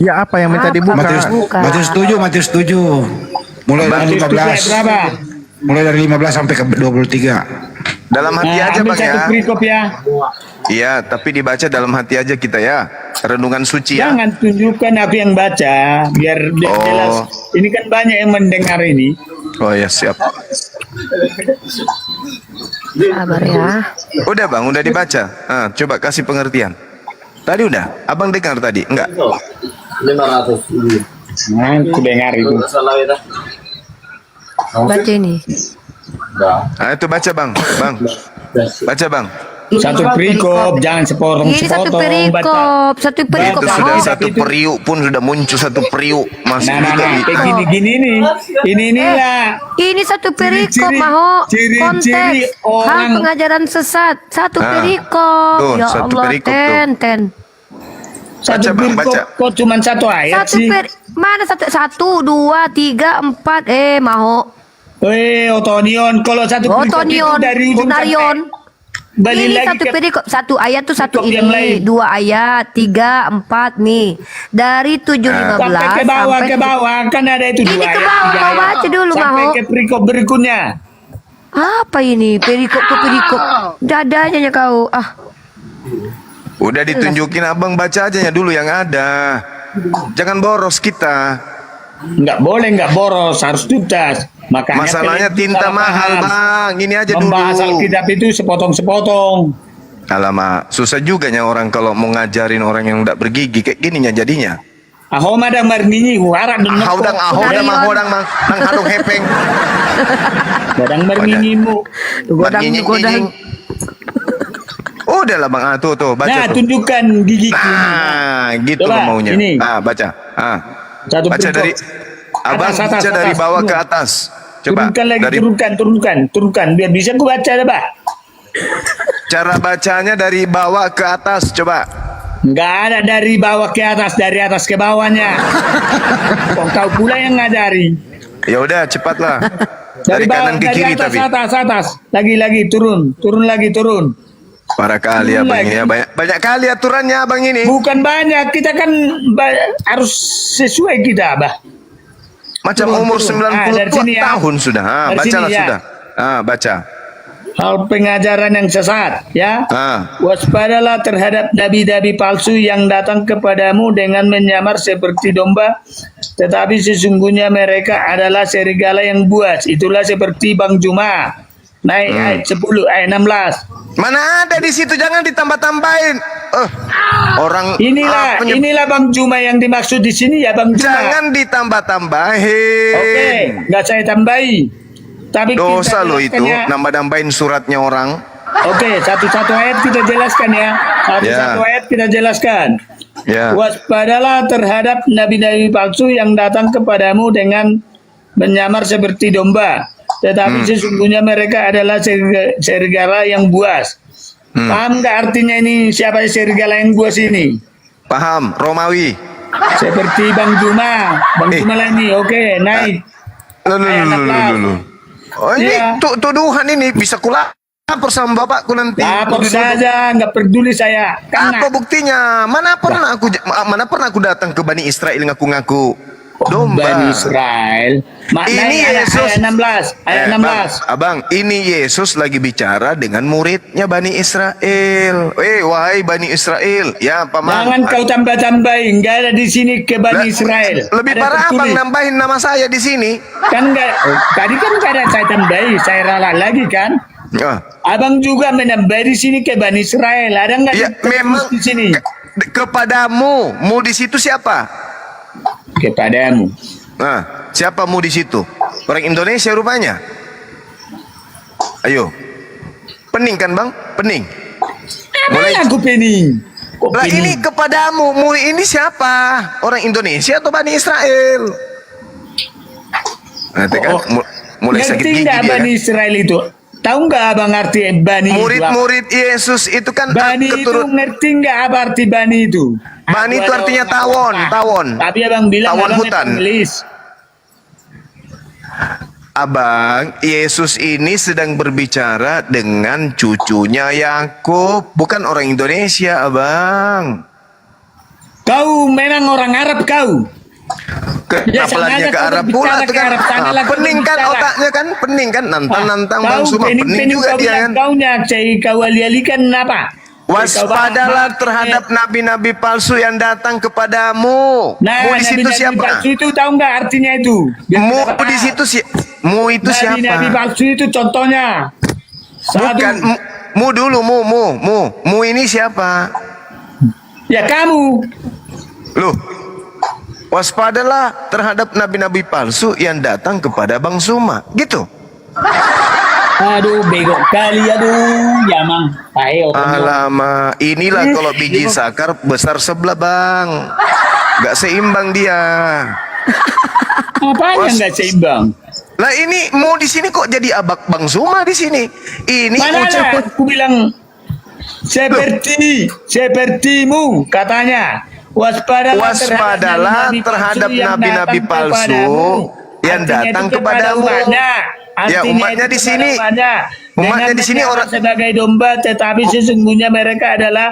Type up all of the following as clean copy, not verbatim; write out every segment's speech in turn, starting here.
Ya apa yang minta dibuka? Matius 7, Matius 7. Mulai dari 15. Mulai dari 15 sampai ke 23. Dalam hati aja ambil Bang satu ya. perikop ya. Iya, tapi dibaca dalam hati aja kita ya. Renungan suci ya. Jangan tunjukkan aku yang baca, biar jelas. Ini kan banyak yang mendengar ini. Oh ya siap. Sabar ya. Udah Bang, udah dibaca. Coba kasih pengertian. Tadi udah, Abang dengar tadi? Enggak? 500. Nah, aku dengar itu. Baca ini. Itu baca Bang. Bang. Baca Bang. Satu perikop, jangan Ini satu perikop, satu perikop. Itu sudah Maho. satu periuk pun sudah muncul satu periuk masih Nah, juga kayak gini-gini nih. Inilah. Ini satu perikop, Ciri-ciri- Maho. ciri-ciri Konteks hal orang- pengajaran sesat. Satu perikop. Tuh, Ya satu Allah, perikop tuh. ten. Satu Baca, Bang, perikop baca. kok cuma satu ayat Satu sih. mana satu, dua, tiga, empat. Maho. Otonion. Kalau satu perikop itu Otonion, dari ujung Bunarion. sampai balik Ini lagi satu ke perikop, satu ayat tuh satu perikop yang lain. ini, dua ayat, tiga, empat nih. Dari 7:15 sampai ke bawah kan ada itu Ini dua ke ayat, bawah, tiga mau ayat. baca dulu, Sampai Maho. ke perikop berikutnya. Apa ini? Perikop ke perikop. Dadanya ya kau. Udah ditunjukin Abang, baca aja ya dulu yang ada. Jangan boros kita. Nggak boros, harus tuntas. Makanya Masalahnya kalian tinta salah mahal paham. Bang. Ini aja Membahas dulu. Alkitab itu sepotong-sepotong. Alamak, susah juga nya orang kalau mau ngajarin orang yang tidak bergigi kayak gininya jadinya. Aho madang marmini warak dan Ahodang mang nang hadung hepeng. Madang marminimu. Godang. Udah lah Bang, tuh baca Nah, tuh. tunjukkan gigiku. Nah, gitu Coba, lo maunya. ini. Baca. Satu Baca perikop. dari Abang Atas, baca dari atas. bawah ke Turun. atas. Coba Turunkan lagi, dari turunkan. Biar bisa aku baca dah, Pak. cara bacanya dari bawah ke atas. Coba. Nggak ada dari bawah ke atas, dari atas ke bawahnya. Kau pula yang ngajari. Ya udah cepatlah. Dari kanan ke kiri atas, tapi. atas. Lagi, turun lagi. Parah kali Turun Abang lagi. ini ya. Banyak kali aturannya Abang ini. Bukan banyak, kita kan harus sesuai kita, Bah. Macam Turun, umur turun. 90 Dari sini ya. tahun sudah. Dari Bacalah sini ya. sudah. Baca. Hal pengajaran yang sesat, ya. Waspadalah terhadap nabi-nabi palsu yang datang kepadamu dengan menyamar seperti domba, tetapi sesungguhnya mereka adalah serigala yang buas. Itulah seperti Bang Juma. Naik ayat 10, ayat 16. Mana ada di situ, jangan ditambah-tambahin. Orang Inilah Bang Juma yang dimaksud di sini ya, Bang Juma. jangan ditambah-tambahin. Oke, nggak saya tambahi. Tapi Dosa kita lo jelaskan itu, ya. nambah-nambahin suratnya orang. Oke, satu-satu ayat kita jelaskan ya. Satu-satu ayat kita jelaskan. Ya. Waspadalah terhadap nabi-nabi palsu yang datang kepadamu dengan menyamar seperti domba, tetapi sesungguhnya mereka adalah serigala yang buas. Paham nggak artinya ini siapa serigala yang buas ini? Paham, Romawi. Seperti Bang Juma. Bang Juma lah ini. Oke, naik. Ayat 16. Oh ini Iya. tuduhan ini bisa lapor sama bapakku nanti. Lapor saja, nggak peduli saya. Apa buktinya? Mana pernah aku datang ke Bani Israel ngaku-ngaku domba. Bani Israel. Ini Yesus. Ayat 16. Ayat 16. Abang, ini Yesus lagi bicara dengan muridnya Bani Israel. Wahai Bani Israel, ya paman. Jangan kau tambah-tambahin, nggak ada di sini ke Bani Israel. Lebih Ada parah tertulis. Abang nambahin nama saya di sini. Kan nggak, tadi kan nggak ada saya tambahi, saya ralat lagi kan. Abang juga menambah di sini ke Bani Israel. Ada nggak Ya tertulis memang di sini? kepadamu, mu di situ siapa? Kepadamu. Siapa mu di situ? Orang Indonesia rupanya. Ayo. Pening kan Bang? Pening. Mulai aku pening. Lah ini kepadamu, mu ini siapa? Orang Indonesia atau Bani Israel? Nanti kan mulai sakit Ngerti gigi nggak dia Bani kan? Israel itu? Tahu nggak abang arti Bani itu? Murid-murid Yesus itu kan Bani itu ngerti nggak apa arti Bani itu? Bani itu artinya tawon. Tapi abang bilang Tawon abang hutan. penulis. Abang, Yesus ini sedang berbicara dengan cucunya Yakub, bukan orang Indonesia, Abang. Kau memang orang Arab kau. Ya, Kenapa larinya ke sengaja kau Arab berbicara pula tuh ke kan? Arab, sana lah kau Pening kan berbicara. otaknya kan, pening kan, nantang-nantang Bang Suma, pening juga kau dia bilang kan. Kaunya, kau ali-alikan apa? Waspadalah terhadap nabi-nabi palsu yang datang kepadamu. Nah, Mu di situ nabi-nabi siapa? palsu itu tahu nggak artinya itu? Mu di situ mu itu siapa? Nabi palsu itu contohnya. Bukan mu dulu, mu ini siapa? Ya kamu. Loh, waspadalah terhadap nabi-nabi palsu yang datang kepada Bang Suma, gitu. Aduh, bego kali, aduh, ya mang. Ayo. Alamak, inilah kalau biji sakar besar sebelah Bang, nggak seimbang dia. Apanya nggak seimbang? Lah ini mau di sini kok jadi abak Bang Suma di sini? Ini Mana ucapan aku bilang sepertimu katanya. Waspadalah terhadap nabi-nabi palsu yang datang kepadamu. Ya, umatnya di sini, umatnya di sini orang sebagai domba, tetapi sesungguhnya mereka adalah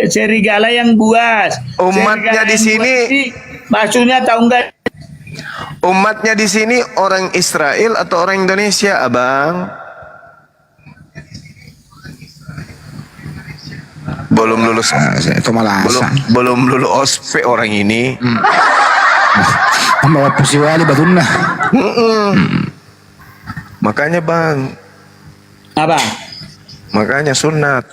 serigala yang buas. Umatnya di sini, maksudnya tahu enggak? umatnya di sini orang Israel atau orang Indonesia, Abang? Belum lulus, Itu malah belum lulus ospek orang ini. Membawa pusi wali batunna. Makanya Bang, Apa? makanya sunat.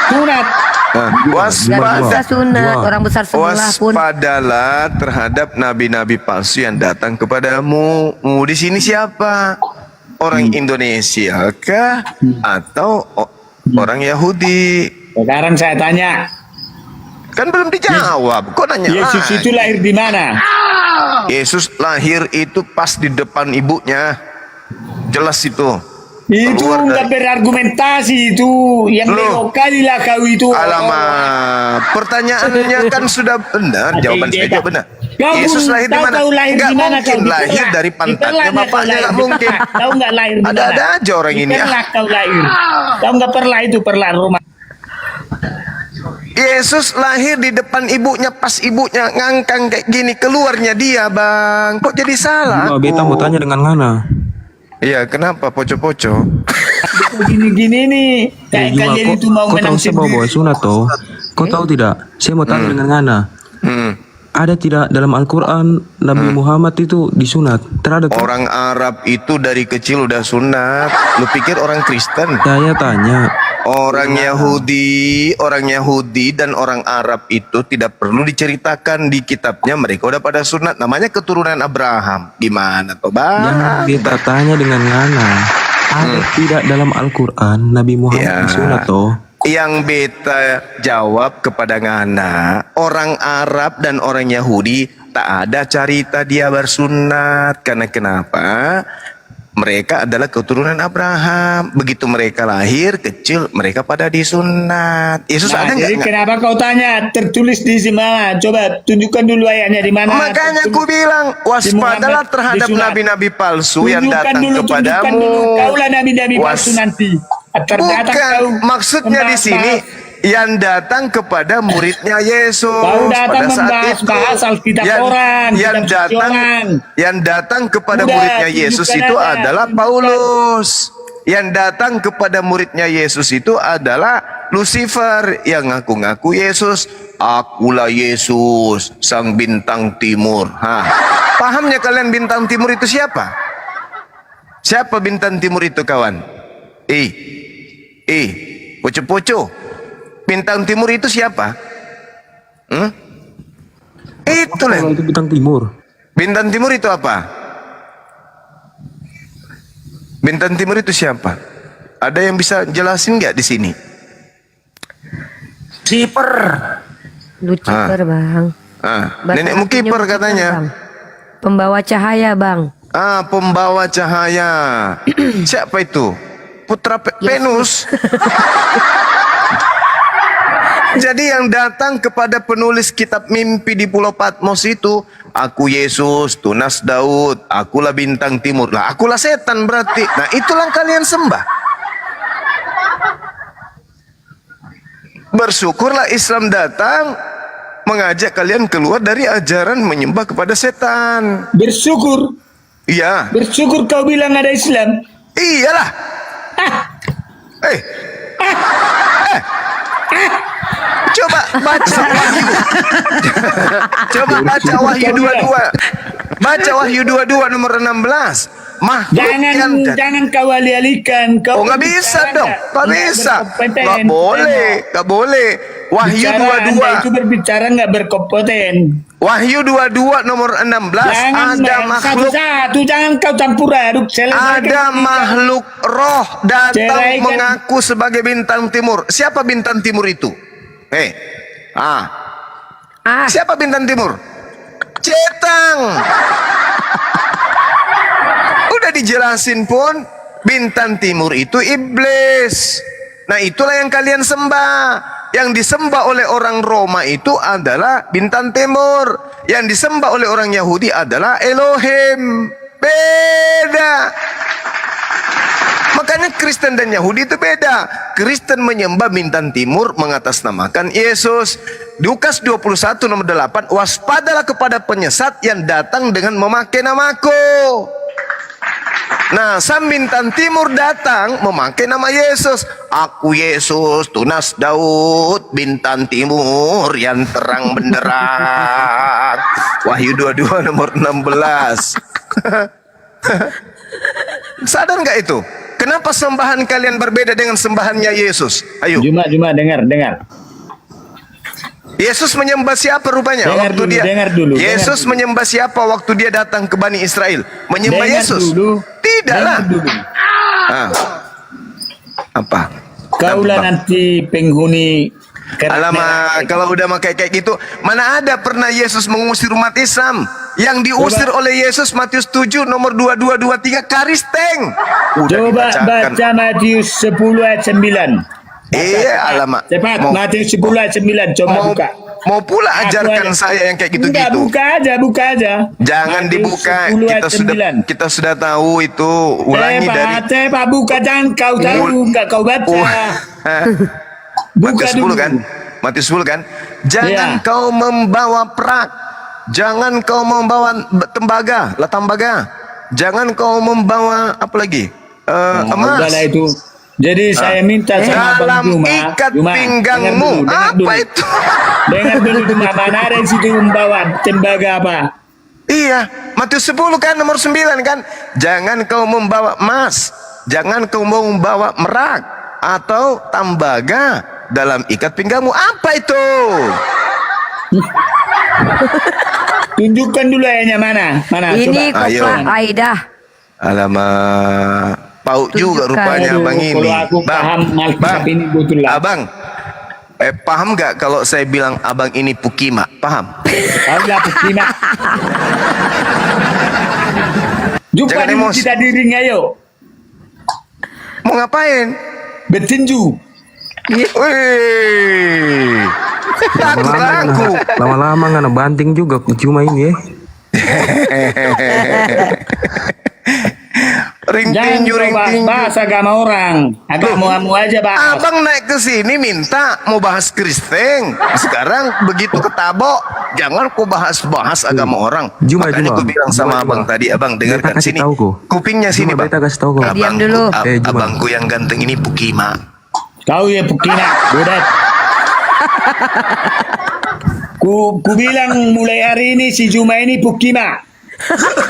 Sunat. Nah, Gak bisa sunat. Orang besar sebelah pun. waspadalah terhadap nabi-nabi palsu yang datang kepadamu. Di sini siapa? Orang Indonesia kah atau orang Yahudi? Sekarang saya tanya, Kan belum dijawab. Kok nanya? Yesus itu lahir di mana? Yesus lahir itu pas di depan ibunya. Jelas itu. Itu Keluar nggak dari- berargumentasi itu, yang Loh. bego kali lah kau itu. Alamak, pertanyaannya kan sudah benar, jawaban saya juga benar. Kau Yesus lahir di tahu mana? kau lahir Nggak di mana, mungkin kau? lahir Diperlah. dari pantatnya Diperlah bapaknya, kau nggak lahir. mungkin. Tahu nggak lahir di mana? Ada-ada aja orang ini. Diperlah kau lahir. Tahu nggak perlah itu perlah rumah. Yesus lahir di depan ibunya, pas ibunya ngangkang kayak gini, keluarnya dia, Bang. Kok jadi salah? Cuma beta mau tanya dengan Ngana. Iya, kenapa poco-poco? Gini-gini nih. Kayak Cuma kalian itu mau kau tahu menang saya bawa sendiri. sunat toh? Kau tahu tidak? Saya mau tanya dengan Ngana. Hmm. Ada tidak dalam Al-Quran Nabi Muhammad itu disunat? Terada toh? Orang Arab itu dari kecil udah sunat. Lu pikir orang Kristen? Saya tanya. Orang Yahudi dan orang Arab itu tidak perlu diceritakan di kitabnya, mereka udah pada sunat. Namanya keturunan Abraham. Gimana toh, Bang? Yang beta tanya dengan Ngana. Ada tidak dalam Al-Quran Nabi Muhammad Ya. disunat toh? Yang beta jawab kepada Ngana, orang Arab dan orang Yahudi tak ada cerita dia bersunat. Karena kenapa? Mereka adalah keturunan Abraham. Begitu mereka lahir kecil, mereka pada disunat. Yesus Nah, ada jadi nggak? kenapa kau tanya tertulis di mana? Coba tunjukkan dulu ayatnya di mana. Makanya aku bilang waspadalah Muhammad terhadap disunat. nabi-nabi palsu yang Tunjukkan datang dulu, tunjukkan kepadamu. dulu. Kaulah nabi-nabi palsu nanti. Ternyata Bukan, kau maksudnya di sini yang datang kepada muridnya Yesus Kau datang pada saat itu. membahas Alkitab orang, yang kitab suci datang orang. yang datang kepada Udah, muridnya Yesus tunjukkan itu aja, adalah tunjukkan. Paulus. Yang datang kepada muridnya Yesus itu adalah Lucifer yang ngaku-ngaku Yesus. Akulah Yesus, sang bintang timur. Pahamnya kalian bintang timur itu siapa? Siapa bintang timur itu, kawan? Poco-poco. Bintang timur itu siapa? Itu lah. Kalau itu bintang timur. Bintang timur itu apa? Bintang timur itu siapa? Ada yang bisa jelasin nggak di sini? Lucifer, Bang. Bahasa Nenekmu artinya kiper Lucifer, katanya. Bang. Pembawa cahaya, Bang. Pembawa cahaya. Siapa itu? Putra Venus. Jadi yang datang kepada penulis kitab mimpi di Pulau Patmos itu, aku Yesus, tunas Daud, akulah bintang timur. Lah, akulah setan berarti. Nah, itulah kalian sembah. Bersyukurlah Islam datang mengajak kalian keluar dari ajaran menyembah kepada setan. Bersyukur. Iya. Bersyukur kau bilang ada Islam. Iyalah. Eh. Coba baca Wahyu. Coba baca Wahyu 22. Baca Wahyu 22 nomor 16. Jangan kau alih-alihkan. Oh, nggak bisa dong. Nggak bisa. Nggak boleh. Wahyu 22. Anda itu berbicara nggak berkompeten. Wahyu 22 nomor 16. Ada makhluk. Satu-satu, jangan kau campur aduk. Ada makhluk roh datang mengaku sebagai bintang timur. Siapa bintang timur itu? Siapa bintang timur? Cetang. Udah dijelasin pun, bintang timur itu iblis. Nah, itulah yang kalian sembah. Yang disembah oleh orang Roma itu adalah bintang timur. Yang disembah oleh orang Yahudi adalah Elohim. Beda. Makanya Kristen dan Yahudi itu beda. Kristen menyembah bintang timur, mengatasnamakan Yesus. Lukas 21 nomor 8, waspadalah kepada penyesat yang datang dengan memakai namaku. Nah, sang bintang timur datang memakai nama Yesus. Aku Yesus, tunas Daud, bintang timur yang terang benderang. Wahyu 22 nomor 16. Sadar nggak itu? Kenapa sembahan kalian berbeda dengan sembahannya Yesus? Ayo. Cuma dengar. Yesus menyembah siapa rupanya? Dengar dulu. Yesus menyembah siapa waktu dia datang ke Bani Israel? Menyembah Yesus? Tidaklah. Apa? Kaulah nanti penghuni. Alamak, kalau udah pakai kayak gitu, mana ada pernah Yesus mengusir umat Islam? Yang diusir oleh Yesus Matius 7 nomor 22 23 karisteng. Coba baca Matius 10 ayat 9. Alamak. Cepat, Matius 10 ayat 9. Coba buka. Mau pula ajarkan saya yang kayak gitu-gitu. Enggak, buka aja. Jangan dibuka. Kita sudah tahu itu. Ulangi dari. Pak, buka, jangan kau tahu, enggak kau baca. Matius 10 kan? Matius 10 kan? Jangan kau membawa perak. Jangan kau membawa tembaga. Jangan kau membawa apa lagi? Emas. Udahlah itu. Jadi saya minta sama Bang Juma, ikat pinggangmu. Apa itu? Dengar dulu Juma, mana ada di situ membawa tembaga apa? Iya, Matius 10 kan nomor 9 kan? Jangan kau membawa emas, jangan kau membawa merak atau tembaga dalam ikat pinggangmu. Apa itu? Tunjukkan dulu ayatnya mana? Ini coba. Kopla Aida. Alamak. Pauk juga rupanya abang ini. Abang, paham nggak kalau saya bilang abang ini Pukima? Paham? Paham Pukima. Jumpa dulu kita di ring, ayo. Mau ngapain? Bertinju. Wih, takut aku. Lama-lama nggak banting juga cuma ini ya. Ring tinju. Bahas agama orang, agamamu aja bahas. Abang naik ke sini minta mau bahas Kristen. Sekarang begitu ketabok, jangan kau bahas agama orang. Makanya aku bilang sama abang tadi, abang dengarkan sini. Kupingnya sini bang. Diam dulu. Abangku yang ganteng ini Pukima. Kau ya Pukima, budak. Ku bilang mulai hari ini si Juma ini Pukima.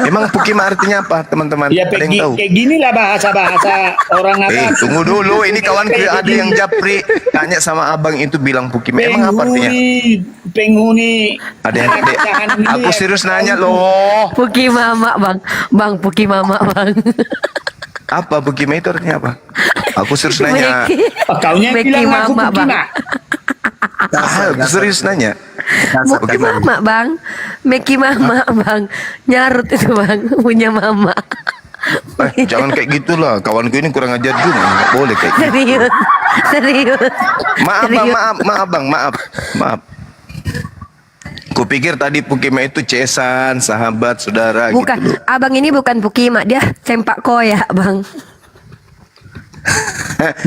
Emang Pukima artinya apa, teman-teman? Ya, ada yang tahu? Kayak gini lah bahasa orang apa? Tunggu dulu, ini kawan ada yang japri tanya sama abang itu bilang Pukima. Emang apa artinya? Penghuni. Ada yang aku serius nanya loh. Pukima mak bang Pukima mak bang. Apa Pukima itu artinya apa? Aku serius nanya. Kaunya bilang aku Pukima. Aku serius nanya. Bukan mama bang, Meki mama bang, nyarut itu bang, punya mama. Jangan kayak gitulah, kawanku ini kurang ajar juga, nggak boleh kayak gitu. Serius. Maaf bang, maaf bang, maaf. Kupikir tadi Pukima itu cesan, sahabat, saudara. Bukan, gitu. Abang ini bukan Pukima, dia sempak koyak bang.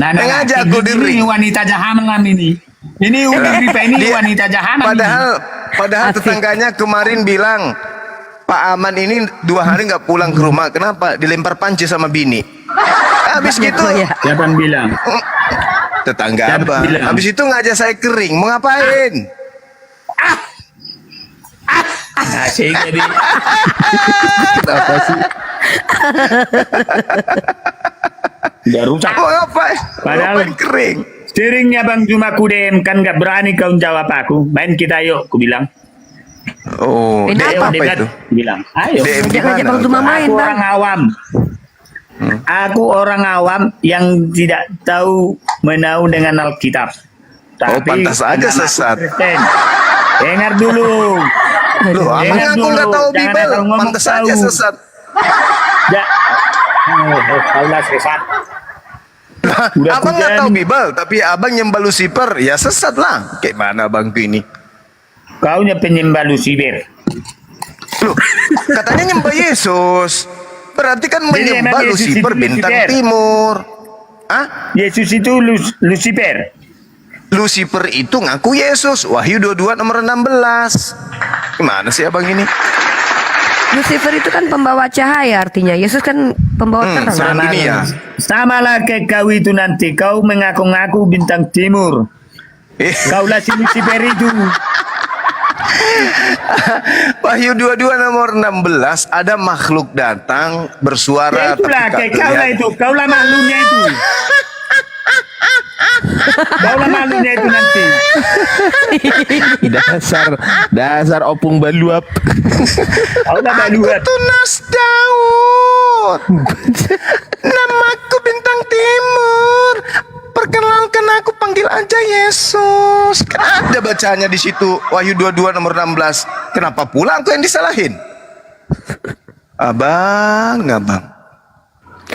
Sengaja aku diri. Ini wanita jahanam ini. Ini Umi Rifa ini wanita jahanam. Padahal tetangganya kemarin bilang Pak Aman ini 2 hari nggak pulang ke rumah. Kenapa? Dilempar panci sama bini. Habis gitu Siapa yang bilang? tetangga abang. Habis itu ngajak saya kering. Mau ngapain? Nah, jadi Kenapa sih? udah rusak. Mau ngapain? Padahal Ngapain kering. seringnya Bang Juma Kudem kan gak berani kau jawab aku. Main kita yuk, ku bilang. Oh, Ini DM apa? apa itu? Ku bilang, ayo. DM Ngajak gimana? Bang Juma main, Aku Bang. orang awam. Aku orang awam yang tidak tahu menau dengan Alkitab. pantas aja nama aku sesat. Kristen. Dengar dulu. Loh, abang Dengar aku dulu. nggak tahu Jangan Bible. asal ngomong Pantas aja tahu. sesat. Ya. Kaulah sesat. Udah Abang nggak hujan. tahu Bible, tapi abang nyembah Lucifer, ya sesat lah. Kayak mana abangku ini? Kau penyembah Lucifer. Loh, katanya nyembah Yesus. Berarti kan Jadi menyembah emang Yesus Lucifer itu bintang Lucifer? timur. Hah? Yesus itu Lucifer. Lucifer itu ngaku Yesus. Wahyu 22 nomor 16. Gimana sih abang ini? Lucifer itu kan pembawa cahaya artinya. Yesus kan pembawa terang. Sama dunia. Samalah kayak kau itu nanti. Kau mengaku-ngaku bintang timur. Eh, Kaulah si Lucifer itu. Wahyu 22 nomor 16 ada makhluk datang bersuara Ya itulah tapi kayak tak kaulah terlihat. itu. Kaulah makhluknya itu. Kaulah makhluknya itu nanti. dasar opung baluap. Kaulah Aku baluat. tunas Daud. Namaku bintang timur. Perkenalkan aku, panggil aja Yesus. Kan ada bacanya di situ Wahyu 22 nomor 16. Kenapa pula aku yang disalahin? Abang.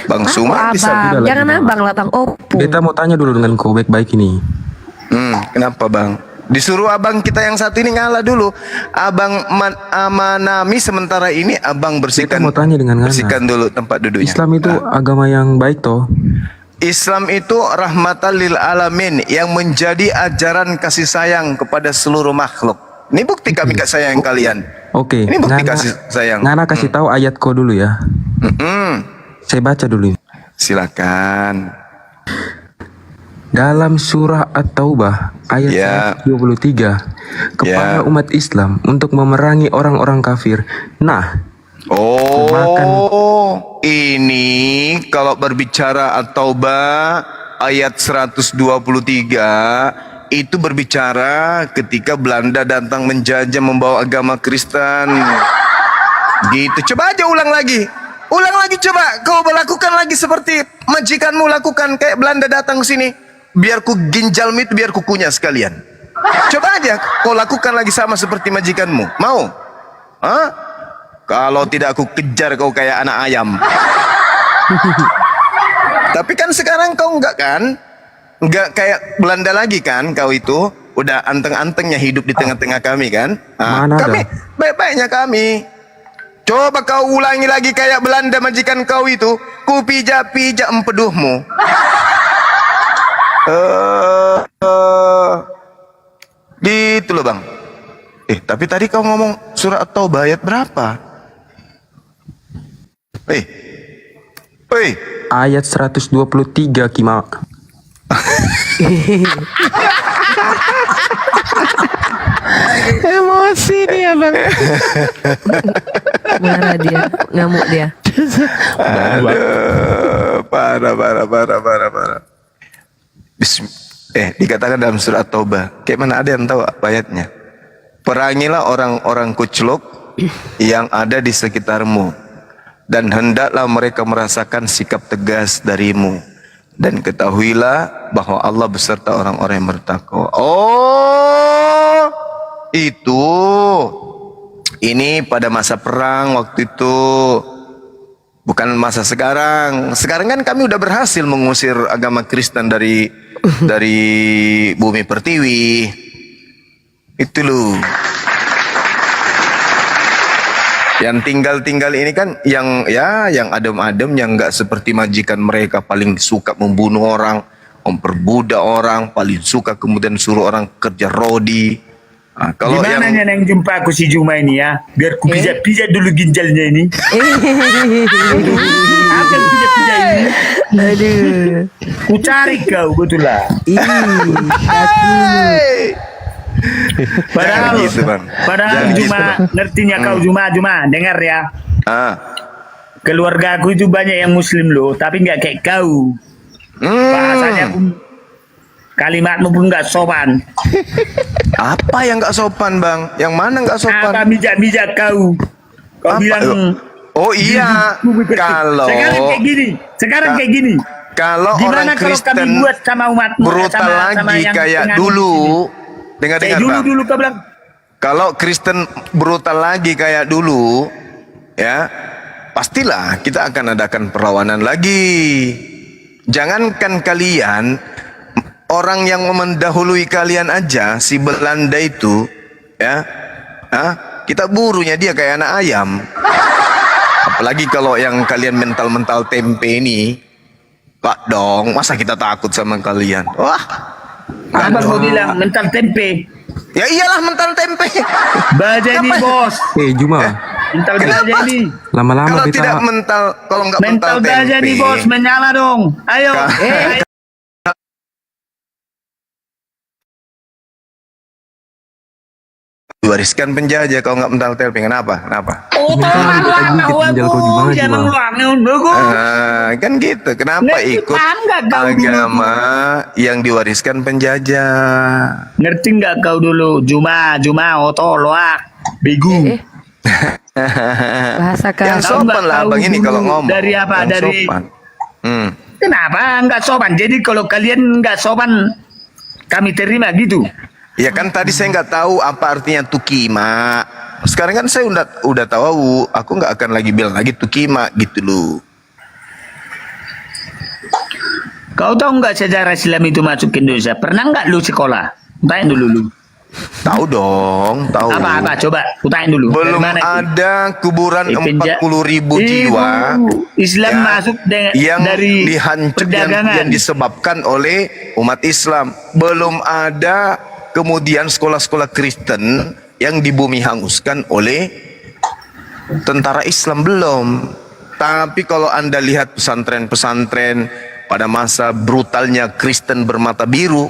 Bang Aku Suma bisa. abang. lagi, Jangan Bang. abang lah, Bang Opung. Beta mau tanya dulu dengan kau baik-baik ini. Kenapa bang? Disuruh abang kita yang satu ini ngalah dulu. Abang amanami sementara ini abang Beta bersihkan. mau tanya dengan Ngana. Bersihkan dulu tempat duduknya. Islam itu agama yang baik toh? Islam itu rahmatan lil alamin yang menjadi ajaran kasih sayang kepada seluruh makhluk. Ini bukti kami kasih sayang kalian. Oke. Ini bukti kasih sayang. Ngana kasih tahu ayat kau dulu ya. Saya baca dulu. Silakan. Dalam surah At-Taubah ayat Ya. 23 kepada umat Islam untuk memerangi orang-orang kafir. Nah, Oh, ini kalau berbicara At-Taubah ayat 123 itu berbicara ketika Belanda datang menjajah membawa agama Kristen. Gitu. Coba aja ulang lagi. Ulang lagi coba. Kau melakukan lagi seperti majikanmu lakukan kayak Belanda datang ke sini. Biar ku ginjalmu itu biar kukunya sekalian. Coba aja kau lakukan lagi sama seperti majikanmu. Mau? Hah? Kalau tidak aku kejar kau kayak anak ayam. Tapi kan sekarang kau enggak kan? Enggak kayak Belanda lagi kan kau itu. Udah anteng-antengnya hidup di tengah-tengah kami kan? Mana kami, ada? baik-baiknya kami. Coba kau ulangi lagi kayak Belanda majikan kau itu. Ku pijak-pijak empeduhmu. Gitu loh bang. Tapi tadi kau ngomong surah At-Taubah ayat berapa? ayat 123 Kima. Emosi dia, Bang. Marah dia, ngamuk dia. Parah. Dikatakan dalam surat At-Taubah. Kayak mana ada yang tahu ayatnya? Perangilah orang-orang kucluk yang ada di sekitarmu, dan hendaklah mereka merasakan sikap tegas darimu, dan ketahuilah bahwa Allah beserta orang-orang yang bertakwa. Oh, itu ini pada masa perang waktu itu, bukan masa sekarang. Sekarang kan kami udah berhasil mengusir agama Kristen dari bumi pertiwi. Itu loh. Yang tinggal ini kan yang adem-adem, yang nggak seperti majikan mereka paling suka membunuh orang. memperbudak orang, paling suka kemudian suruh orang kerja rodi. Nah, kalau Gimana yang yang jumpa aku si Juma ini ya? Biar ku pijat-pijat dulu ginjalnya ini. Apa pijat-pijat ini? Aduh. Ku cari kau betul lah. Hey! Padahal, Jangan gitu, Bang. padahal Jangan gitu, Juma, Bang. ngertinya kau Juma, dengar ya. Ah. Keluarga aku itu banyak yang muslim loh, tapi nggak kayak kau. Bahasanya pun, kalimatmu pun nggak sopan. Apa yang nggak sopan, Bang? Yang mana nggak sopan? Apa bijak-bijak kau? Kau Apa? bilang Oh iya, kalau sekarang kayak gini. Kalau Gimana orang kalau kami Kristen buat sama umatmu, brutal sama lagi yang kayak penganut dulu, ini? dengar Kayak Bang. dulu kau bilang. Kalau Kristen brutal lagi kayak dulu, ya pastilah kita akan adakan perlawanan lagi. Jangankan kalian, orang yang mendahului kalian aja, si Belanda itu, ya, kita burunya dia kayak anak ayam. Apalagi kalau yang kalian mental-mental tempe ini, Pak dong, masa kita takut sama kalian? Wah, Apa kau bilang mental tempe? ya iyalah mental tempe. Baja nih bos. Juma, Mental Kenapa? baja nih. lama-lama Kalau beta tidak mental, kalau nggak Mental mental baja tempe, nih bos, menyala dong. Ayo. Ka- wariskan penjajah kalau nggak mental tempe. Kenapa? Kan gitu. Kenapa Ngerti ikut paham nggak kau agama yang diwariskan penjajah? Ngerti nggak kau dulu? Juma, oto, loak, begu. Bahasa Yang kau. sopan lah tahu bang ini dulu kalau ngomong. dari apa? Yang Dari- sopan. Kenapa nggak sopan? Jadi kalau kalian nggak sopan, kami terima gitu. Ya kan tadi saya nggak tahu apa artinya tukima. Sekarang kan saya udah tahu. Aku nggak akan lagi bilang lagi tukima gitu loh. Kau tahu nggak sejarah Islam itu masuk ke Indonesia? Pernah nggak lu sekolah? Tanya dulu lu. Tahu dong, tahu. Apa? Coba, tanya dulu. Belum Dari mana itu? ada kuburan Penja- 40.000 jiwa Islam ya, masuk yang dari dihancurkan perdagangan. yang disebabkan oleh umat Islam. Belum ada kemudian sekolah-sekolah Kristen yang di bumi hanguskan oleh tentara Islam belum. Tapi kalau Anda lihat pesantren-pesantren pada masa brutalnya Kristen bermata biru,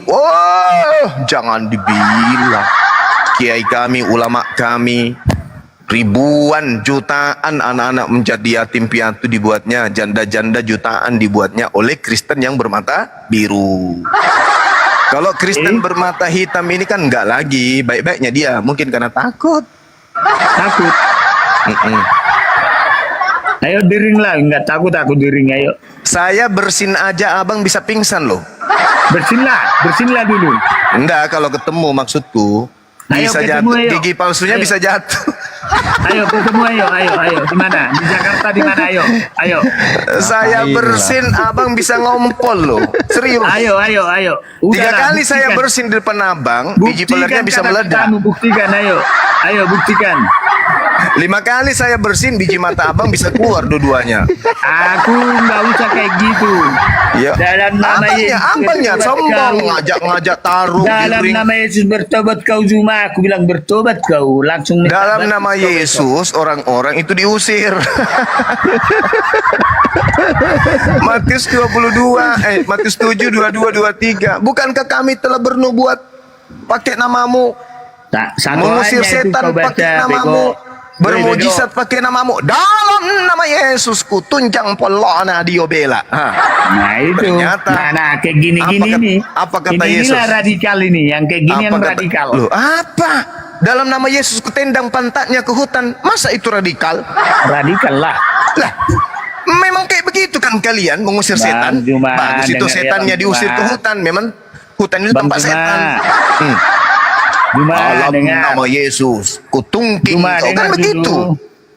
jangan dibilang. Kiai kami, ulama kami, ribuan jutaan anak-anak menjadi yatim piatu dibuatnya, janda-janda jutaan dibuatnya oleh Kristen yang bermata biru. Kalau Kristen bermata hitam ini kan enggak lagi baik-baiknya dia, mungkin karena takut. Takut. Ayo diring lah, nggak takut aku diring, ayo. Saya bersin aja abang bisa pingsan loh. Bersinlah dulu. Enggak, kalau ketemu maksudku Ayo bisa ketemu, jatuh, ayo. gigi palsunya Ayo. bisa jatuh. Ayo ketemu, ayo. Di mana? Di Jakarta di mana? Ayo. Saya bersin abang bisa ngompol loh. Serius. Ayo. Tiga Udahlah, kali saya buktikan. bersin di depan abang, biji pelernya bisa karena meledak. Kamu buktikan, ayo. Ayo buktikan. 5 kali saya bersin, biji mata abang bisa keluar dua-duanya. Aku nggak usah kayak gitu. Ya. Dalam nama Yesus abangnya bertobat sombong, kau. ngajak-ngajak taruh Dalam giring. nama Yesus bertobat kau Zuma. Aku bilang bertobat kau. Langsung minta Dalam baptis nama kau besok. Yesus, orang-orang itu diusir. Matius 7, 22, 23. Bukankah kami telah bernubuat pakai namamu, Satu mengusir hanya itu setan kau baca, pakai namamu, bego. bermujizat pakai namamu? Dalam nama Yesus ku tunjang polona diobela. Nah itu. Ternyata. Nah kayak gini-gini Apa nih. apa kata Inilah Yesus? radikal ini. Yang kayak gini yang kata- radikal. Loh, apa? Dalam nama Yesus ku tendang pantatnya ke hutan. Masa itu radikal? Radikal lah. Lah, memang kayak begitu kan kalian mengusir Bang setan. Juma, Bagus itu dengar ya, setannya Bang diusir Juma. ke hutan. Memang hutan itu Bang tempat Juma. setan. Juma Dalam dengar. nama Yesus, kutungking Juma, kau kan dengar begitu. dulu.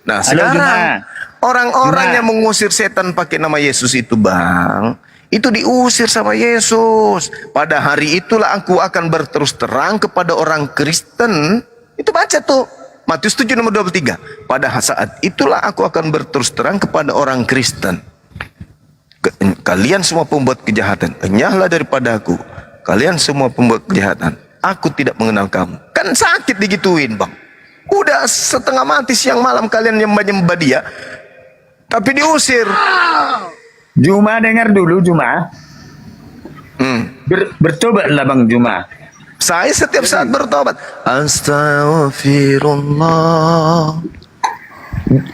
Nah Halo, sekarang Juma. orang-orang Juma. yang mengusir setan pakai nama Yesus itu bang, itu diusir sama Yesus. Pada hari itulah aku akan berterus terang kepada orang Kristen. Itu baca tuh Matius 7 nomor 23. Pada saat itulah aku akan berterus terang kepada orang Kristen. kalian semua pembuat kejahatan, enyahlah daripada aku, kalian semua pembuat kejahatan, aku tidak mengenal kamu. Kan sakit digituin, Bang. Udah setengah mati siang malam kalian nyembah-nyembah dia, tapi diusir. Juma dengar dulu Juma. Bertobatlah Bang Juma. Saya setiap saat bertobat. Astaghfirullah.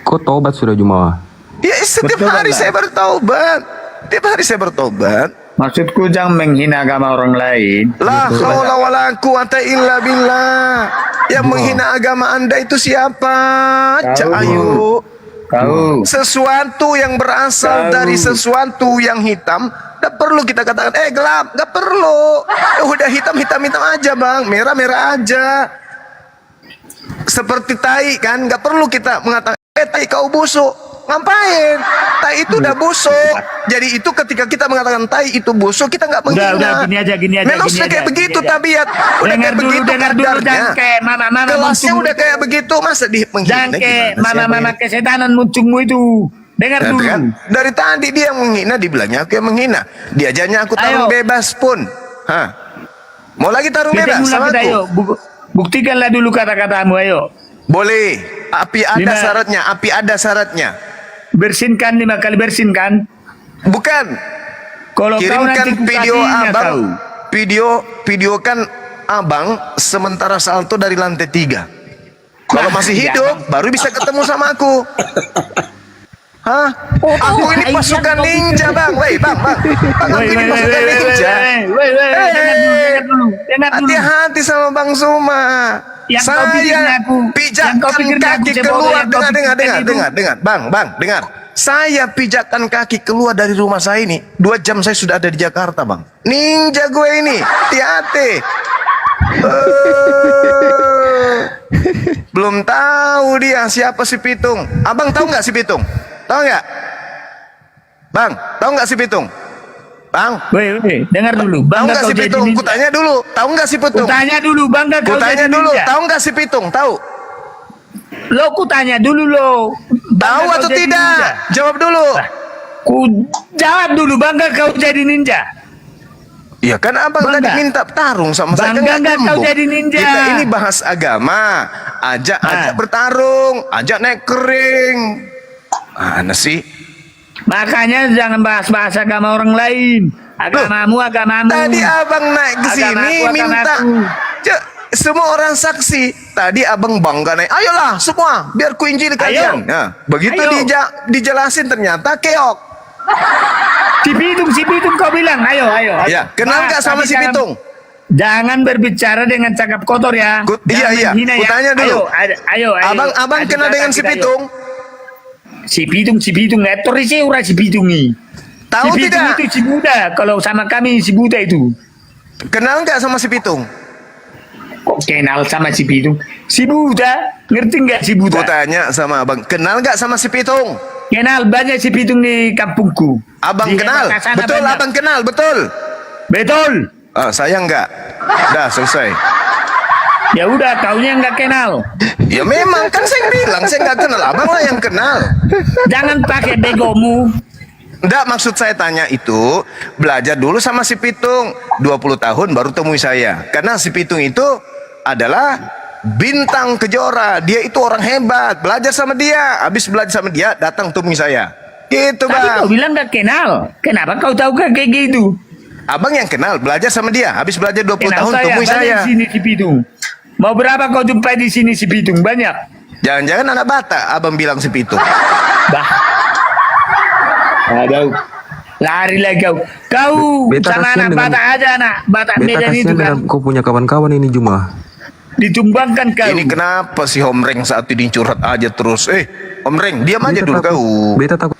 Kok tobat sudah Jumawa? Ya setiap hari saya bertobat. Tiap hari saya bertobat. Maksudku jangan menghina agama orang lain. La haula wala quwata illa billah. Yang menghina agama Anda itu siapa? Cak Ayu. Kau. Sesuatu yang berasal dari sesuatu yang hitam, gak perlu kita katakan gelap, gak perlu. Udah hitam aja, Bang. Merah aja. Seperti tai kan, gak perlu kita mengatakan tai kau busuk. Ngapain? Tai itu udah busuk. Jadi itu ketika kita mengatakan tai itu busuk, kita nggak menghina. Udah, gini aja. Memang sudah kayak begitu tabiat. Udah kayak begitu Jangan kayak mama kelasnya udah kayak begitu, masa menghina? Jangan kayak mama kesetanan muncungmu itu. Dengar dulu. Kan? Dari tadi dia yang menghina, dibilangnya aku yang menghina. Diajarnya aku tarung bebas pun. Hah? Mau lagi tarung bebas sama aku? Ayo, buktikanlah dulu kata-katamu, ayo. Boleh. Api ada syaratnya. Bersihkan 5 kali bersihkan. Bukan. Kalau kirimkan kau video abang. kau. Videokan abang sementara salto dari lantai 3. Kalau masih hidup, baru bisa ketemu sama aku. Hah? Aku ini pasukan ninja, Bang. Bang, aku ini pasukan ninja. Hati-hati sama Bang Zuma. Saya pijakkan kaki keluar. Dengar. Bang, dengar. Saya pijakkan kaki keluar dari rumah saya ini. 2 jam saya sudah ada di Jakarta, Bang. Ninja gue ini. Hati-hati. Belum tahu dia siapa si Pitung. Abang tahu nggak si Pitung? Tahu nggak? Bang, tahu nggak si Pitung? Bang, dengar dulu. Tahu nggak si Pitung? Kutanya dulu. Tahu nggak si Pitung? Kutanya dulu, bangga kau jadi ninja. Tahu nggak si Pitung? Tahu? Lo kutanya dulu lo. Tahu atau tidak? Ninja. Jawab dulu. Ku jawab dulu, bangga kau jadi ninja. Ya kan abang tadi minta tarung sama saya. Bangga nggak kau jadi ninja? Kita ini bahas agama. Ajak bertarung, ajak naik kering. Mana sih? Makanya jangan bahas agama orang lain. Agamamu. Tadi abang naik ke sini minta semua orang saksi. Tadi abang bangga naik. Ayolah semua, biar ku injili kalian. Nah, begitu dijelasin ternyata keok. Si Pitung kau bilang, ayo. Ya, kenal nggak sama si Pitung? Jangan berbicara dengan cakap kotor ya. Iya. Kutanya dulu. Ayo. Abang kenal dengan si Pitung? Si Pitung netor sih ura si Pitung nih. Tahu si Pitung tidak? Itu si Buddha. Kalau sama kami si Buddha itu. Kenal nggak sama si Pitung? Kok kenal sama si Pitung? Si Buddha, ngerti nggak si Buddha? Aku tanya sama abang, kenal nggak sama si Pitung? Kenal, banyak si Pitung di kampungku. Abang Di kenal? Betul banyak. Abang kenal, betul? Betul. Oh, saya enggak. Dah selesai. Ya udah, kaunya nggak kenal. Ya memang kan saya bilang saya nggak kenal, abang lah yang kenal. Jangan pakai begomu. Enggak, maksud saya tanya itu belajar dulu sama si Pitung. 20 tahun baru temui saya. Karena si Pitung itu adalah bintang kejora. Dia itu orang hebat. Belajar sama dia. Habis belajar sama dia datang temui saya. Gitu, Bang. Tapi kau bilang nggak kenal. Kenapa kau tahu kayak gitu? Abang yang kenal, belajar sama dia. Habis belajar 20 tahun temui saya. Di sini si Pitung. Mau berapa kau jumpai di sini si Pitung? Banyak. Jangan-jangan anak Batak abang bilang si Pitung. Bah. Aduh. Lari lagi kau. Kau sama anak Batak aja, anak Batak Medan itu kan. Kau punya kawan-kawan ini Juma. Ditumbangkan kau. Ini kenapa si Om Reng saat ini curhat aja terus? Om Reng, diam aja dulu kau. Beta takut.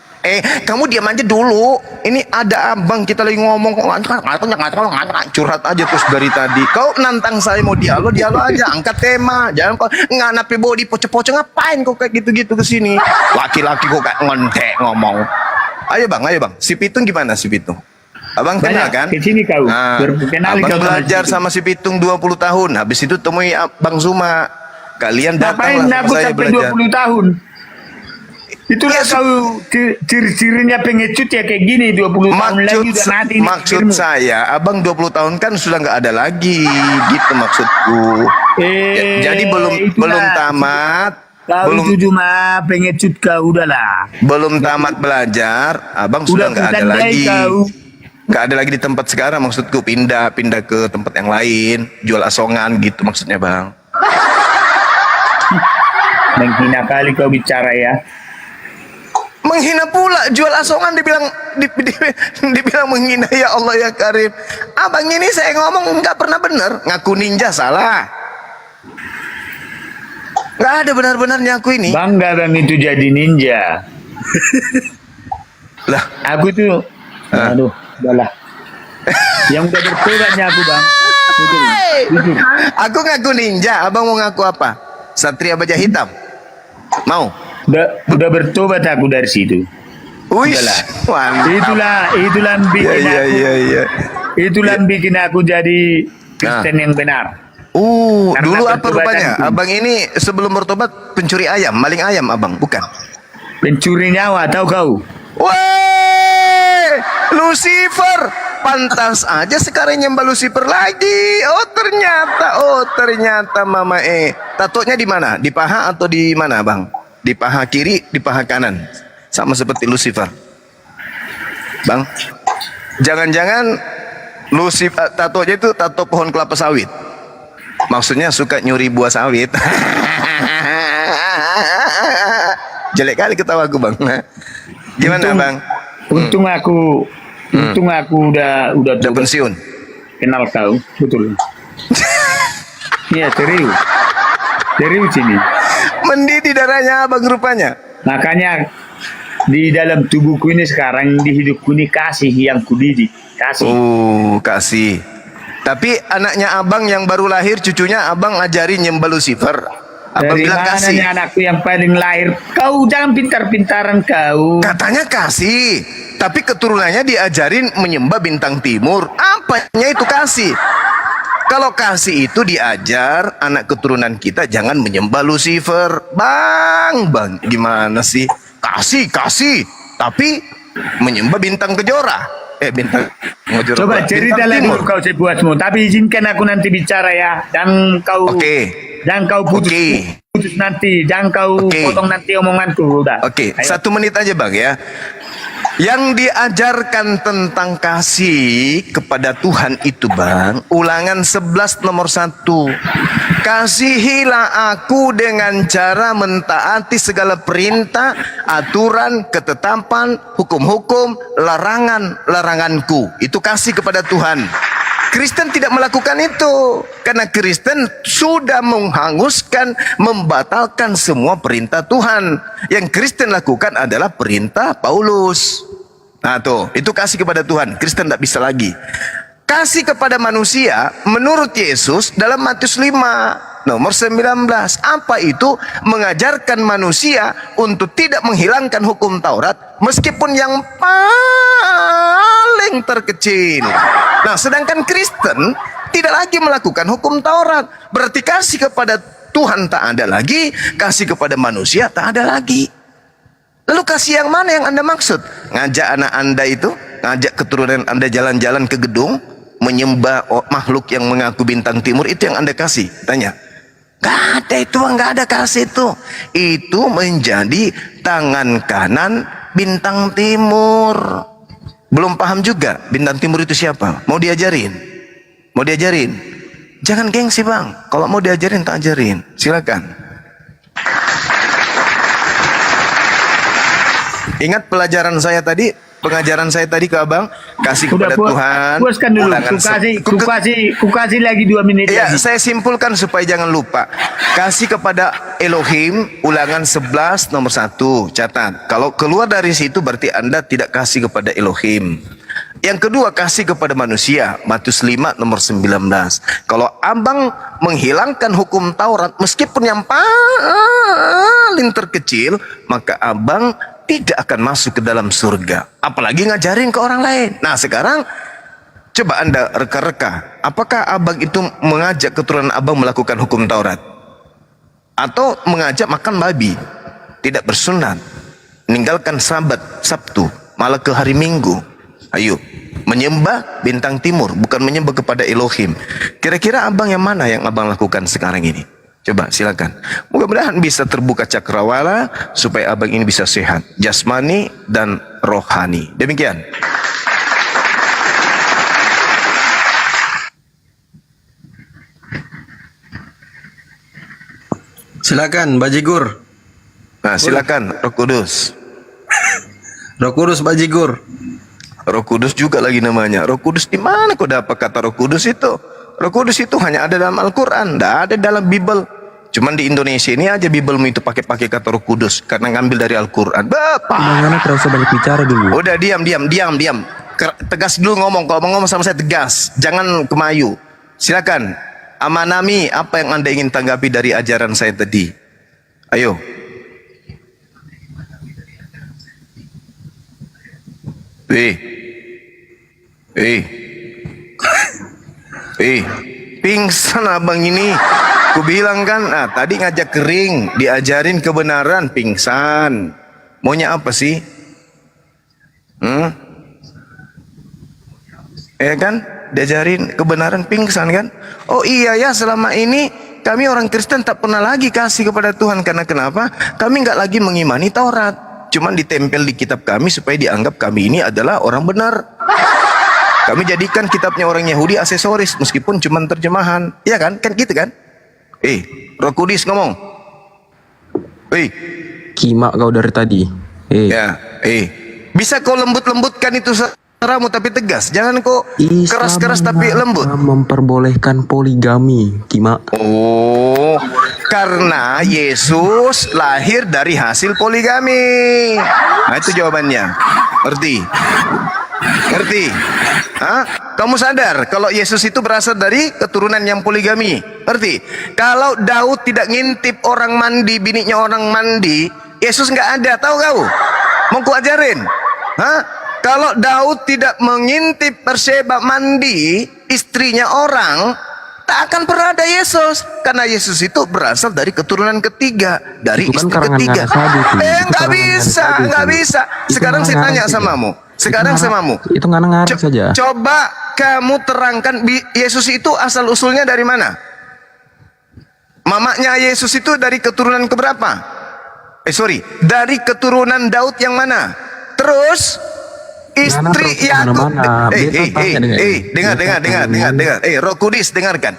Kamu diam aja dulu. Ini ada abang kita lagi ngomong curhat aja terus dari tadi. Kau nantang saya mau dialog aja, angkat tema. Jangan kau nganapi body poce-poce, ngapain kau kayak gitu-gitu ke sini? Laki-laki kau kayak ngentek ngomong. Ayo bang. Si Pitung gimana si Pitung? Abang kenal kan? Ke sini kau. Abang belajar sama si Pitung 20 tahun. Habis itu temui Bang Zuma. Kalian datang lah sama saya belajar. 20 tahun. Itulah Ya, kau ciri-cirinya pengecut ya kayak gini 20 tahun lagi udah mati nih maksud pikirmu. saya, abang 20 tahun kan sudah nggak ada lagi, gitu maksudku. Jadi belum itulah. tamat, Kau belum itu cuma pengecut kau udahlah. belum tamat belajar, abang sudah nggak ada bertandai lagi. kau. Nggak ada lagi di tempat sekarang, maksudku pindah ke tempat yang lain, jual asongan gitu maksudnya bang. Menghina kali kau bicara ya. Menghina pula, jual asongan dibilang menghina, ya Allah ya Karim. Abang ini saya ngomong nggak pernah benar, ngaku ninja salah. Nggak ada benar-benarnya aku ini. Bangga bang itu jadi ninja. Lah, Aku tuh, aduh, udahlah. Yang udah bertobatnya aku bang. Jujur. aku ngaku ninja, abang mau ngaku apa? Satria baja hitam. Mau? Udah bertobat aku dari situ. Wih, Udahlah. mantap. Itulah yang bikin Iya, aku. iya. Itulah yang bikin aku jadi Kristen yang benar. Karena Dulu apa pertobatan rupanya? itu. Abang ini sebelum bertobat pencuri ayam, maling ayam abang, bukan? Pencuri nyawa, tahu kau? Woi, Lucifer, pantas aja sekarang nyembah Lucifer lagi. Oh ternyata Mama Tatonya di mana? Di paha atau di mana, Bang? Di paha kiri, di paha kanan. Sama seperti Lucifer. Bang, jangan-jangan Lucifer tatonya itu tato pohon kelapa sawit. Maksudnya suka nyuri buah sawit. Jelek kali ketawa aku, Bang. Gimana, Bang? Untung aku udah tobat. Pensiun. Kenal kau, betul. Iya serius ini. Mendidih darahnya abang rupanya. Makanya di dalam tubuhku ini sekarang di hidupku ini kasih yang kudidik, kasih. Kasih. Tapi anaknya abang yang baru lahir, cucunya abang ajarin nyembah Lucifer. Abang Dari bilang mana kasih. nih anakku yang paling lahir? Kau jangan pintar-pintaran kau. Katanya kasih. Tapi keturunannya diajarin menyembah bintang timur. Apanya itu kasih? Kalau kasih itu diajar anak keturunan kita jangan menyembah Lucifer. Bang, gimana sih? Kasih. Tapi menyembah bintang kejora. Bintang kejora. Coba Bintang ceritalah timur. dulu kau sepuasmu. Tapi izinkan aku nanti bicara ya. Dan kau jangan kau putus nanti. Jangan kau potong nanti omonganku. Udah. Oke, Ayo. 1 menit aja Bang ya. Yang diajarkan tentang kasih kepada Tuhan itu Bang, Ulangan 11 nomor 1. Kasihilah aku dengan cara mentaati segala perintah, aturan, ketetapan, hukum-hukum, laranganku. Itu kasih kepada Tuhan. Kristen tidak melakukan itu karena Kristen sudah menghanguskan, membatalkan semua perintah Tuhan. Yang Kristen lakukan adalah perintah Paulus. Nah tuh, itu kasih kepada Tuhan. Kristen tidak bisa lagi. Kasih kepada manusia menurut Yesus dalam Matius 5 nomor 19. Apa itu? Mengajarkan manusia untuk tidak menghilangkan hukum Taurat meskipun yang paling terkecil. Nah, sedangkan Kristen tidak lagi melakukan hukum Taurat. Berarti kasih kepada Tuhan tak ada lagi, kasih kepada manusia tak ada lagi. Lalu kasih yang mana yang Anda maksud? Ngajak anak Anda itu, ngajak keturunan Anda jalan-jalan ke gedung, menyembah makhluk yang mengaku bintang timur, itu yang Anda kasih? Tanya. Gak ada itu, gak ada kasih itu. Itu menjadi tangan kanan bintang timur. Belum paham juga bintang timur itu siapa? Mau diajarin? Mau diajarin? Jangan gengsi Bang. Kalau mau diajarin tak ajarin. Silakan. Ingat pelajaran saya tadi, pengajaran saya tadi ke abang, kasih kepada Tuhan. Puaskan dulu. Ku kasih lagi 2 menit ya, lagi. saya simpulkan supaya jangan lupa. Kasih kepada Elohim, Ulangan 11 nomor 1. Catat. Kalau keluar dari situ berarti Anda tidak kasih kepada Elohim. Yang kedua, kasih kepada manusia. Matius 5 nomor 19. Kalau abang menghilangkan hukum Taurat meskipun yang paling terkecil, maka abang tidak akan masuk ke dalam surga. Apalagi ngajarin ke orang lain. Nah sekarang coba Anda reka-reka. Apakah abang itu mengajak keturunan abang melakukan hukum Taurat? Atau mengajak makan babi? Tidak bersunat. Meninggalkan Sabat, Sabtu, malah ke hari Minggu. Ayo, menyembah bintang timur, bukan menyembah kepada Elohim. Kira-kira abang yang mana yang abang lakukan sekarang ini? Coba silakan. Mudah-mudahan bisa terbuka cakrawala supaya abang ini bisa sehat, jasmani dan rohani. Demikian. Silakan Bajigur. Nah, silakan Roh Kudus. Roh Kudus Bajigur. Roh Kudus juga lagi namanya. Roh Kudus di mana kau dapat kata Roh Kudus itu? Roh Kudus itu hanya ada dalam Al-Quran, tidak ada dalam Bible. Cuman di Indonesia ini aja Biblemu itu pakai kata Roh Kudus karena ngambil dari Al-Quran. Bapak. Bagaimana terus banyak bicara dulu? Udah diam. Tegas dulu ngomong. Kalau mau ngomong sama saya tegas, jangan kemayu. Silakan. Amanami, apa yang Anda ingin tanggapi dari ajaran saya tadi? Ayo. Pingsan abang ini. Ku bilang kan, tadi ngajak kering, diajarin kebenaran, pingsan. Maunya apa sih? Kan? Diajarin kebenaran, pingsan kan? Oh iya ya, selama ini kami orang Kristen tak pernah lagi kasih kepada Tuhan. Karena kenapa? Kami nggak lagi mengimani Taurat. Cuman ditempel di kitab kami supaya dianggap kami ini adalah orang benar. Kami jadikan kitabnya orang Yahudi aksesoris meskipun cuman terjemahan. Iya kan? Kan gitu kan? Roh Kudus ngomong. Kimak kau dari tadi. Ya, bisa kau lembut-lembutkan itu suaramu tapi tegas. Jangan kau keras-keras tapi lembut. Memperbolehkan poligami, Kimak. Oh, karena Yesus lahir dari hasil poligami. Nah, itu jawabannya. Ngerti? Kamu sadar kalau Yesus itu berasal dari keturunan yang poligami? Ngerti? Kalau Daud tidak ngintip orang mandi, bininya orang mandi, Yesus nggak ada. Tahu kau? Mau ku ajarin? Kalau Daud tidak mengintip Batseba mandi, istrinya orang, tak akan pernah ada Yesus. Karena Yesus itu berasal dari keturunan ketiga, dari Itu kan istri ketiga. Nggak bisa. Sekarang saya tanya samamu. Itu ngarang saja. Coba kamu terangkan Yesus itu asal usulnya dari mana? Mamanya Yesus itu dari keturunan keberapa? Dari keturunan Daud yang mana? Terus istri Yakub. Dengar. Roh Kudus dengarkan.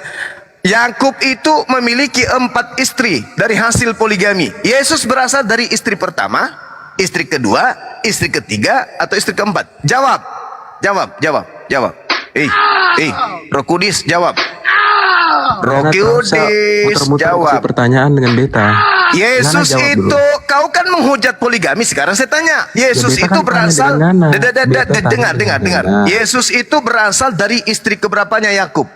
Yakub itu memiliki 4 istri dari hasil poligami. Yesus berasal dari istri pertama, istri kedua, istri ketiga, atau istri keempat? Jawab. Roh Kudus jawab. Roh Kudus jawab. Pertanyaan dengan beta. Yesus itu, kau kan menghujat poligami. Sekarang saya tanya, Yesus itu berasal. Dengar. Yesus itu berasal dari istri keberapanya Yakub?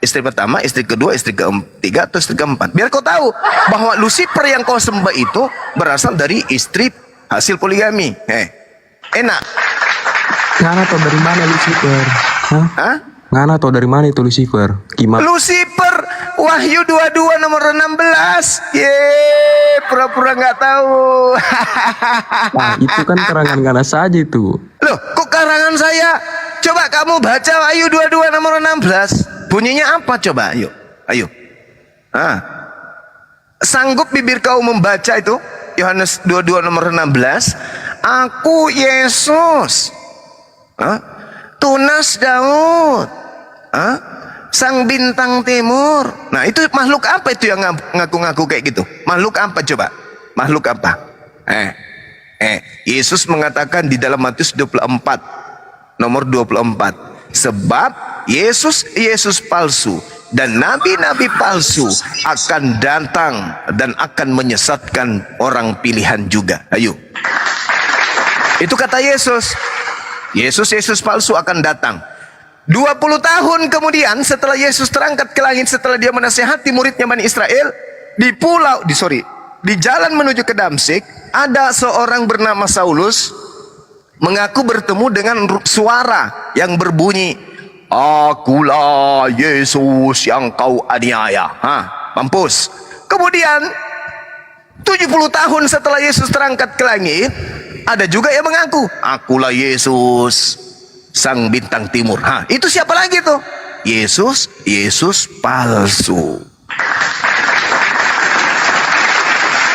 Istri pertama, istri kedua, istri ketiga, atau istri keempat? Biar kau tahu bahwa Lucifer yang kau sembah itu berasal dari istri hasil poligami. Enak. Ngana tau dari mana Lucifer? Ngana tau dari mana itu Lucifer? Kimak. Lucifer, Wahyu 22 nomor 16. Pura-pura nggak tahu. Nah, itu kan karangan Ngana saja itu. Loh, kok karangan saya? Coba kamu baca Wahyu 22 nomor 16. Bunyinya apa coba? Ayo. Sanggup bibir kau membaca itu? Yohanes 22 nomor 16. Aku Yesus, tunas Daud, sang bintang timur. Nah, itu makhluk apa itu yang ngaku-ngaku kayak gitu? Makhluk apa coba? Makhluk apa? Yesus mengatakan di dalam Matius 24 nomor 24. Sebab Yesus palsu dan nabi-nabi palsu akan datang dan akan menyesatkan orang pilihan juga. Ayo. Itu kata Yesus. Yesus palsu akan datang. 20 tahun kemudian setelah Yesus terangkat ke langit, setelah dia menasihati muridnya Bani Israel, di jalan menuju ke Damsyik, ada seorang bernama Saulus mengaku bertemu dengan suara yang berbunyi, "Akulah Yesus yang kau aniaya." Mampus. Kemudian 70 tahun setelah Yesus terangkat ke langit, ada juga yang mengaku, akulah Yesus, sang bintang timur. Itu siapa lagi tuh? Yesus palsu.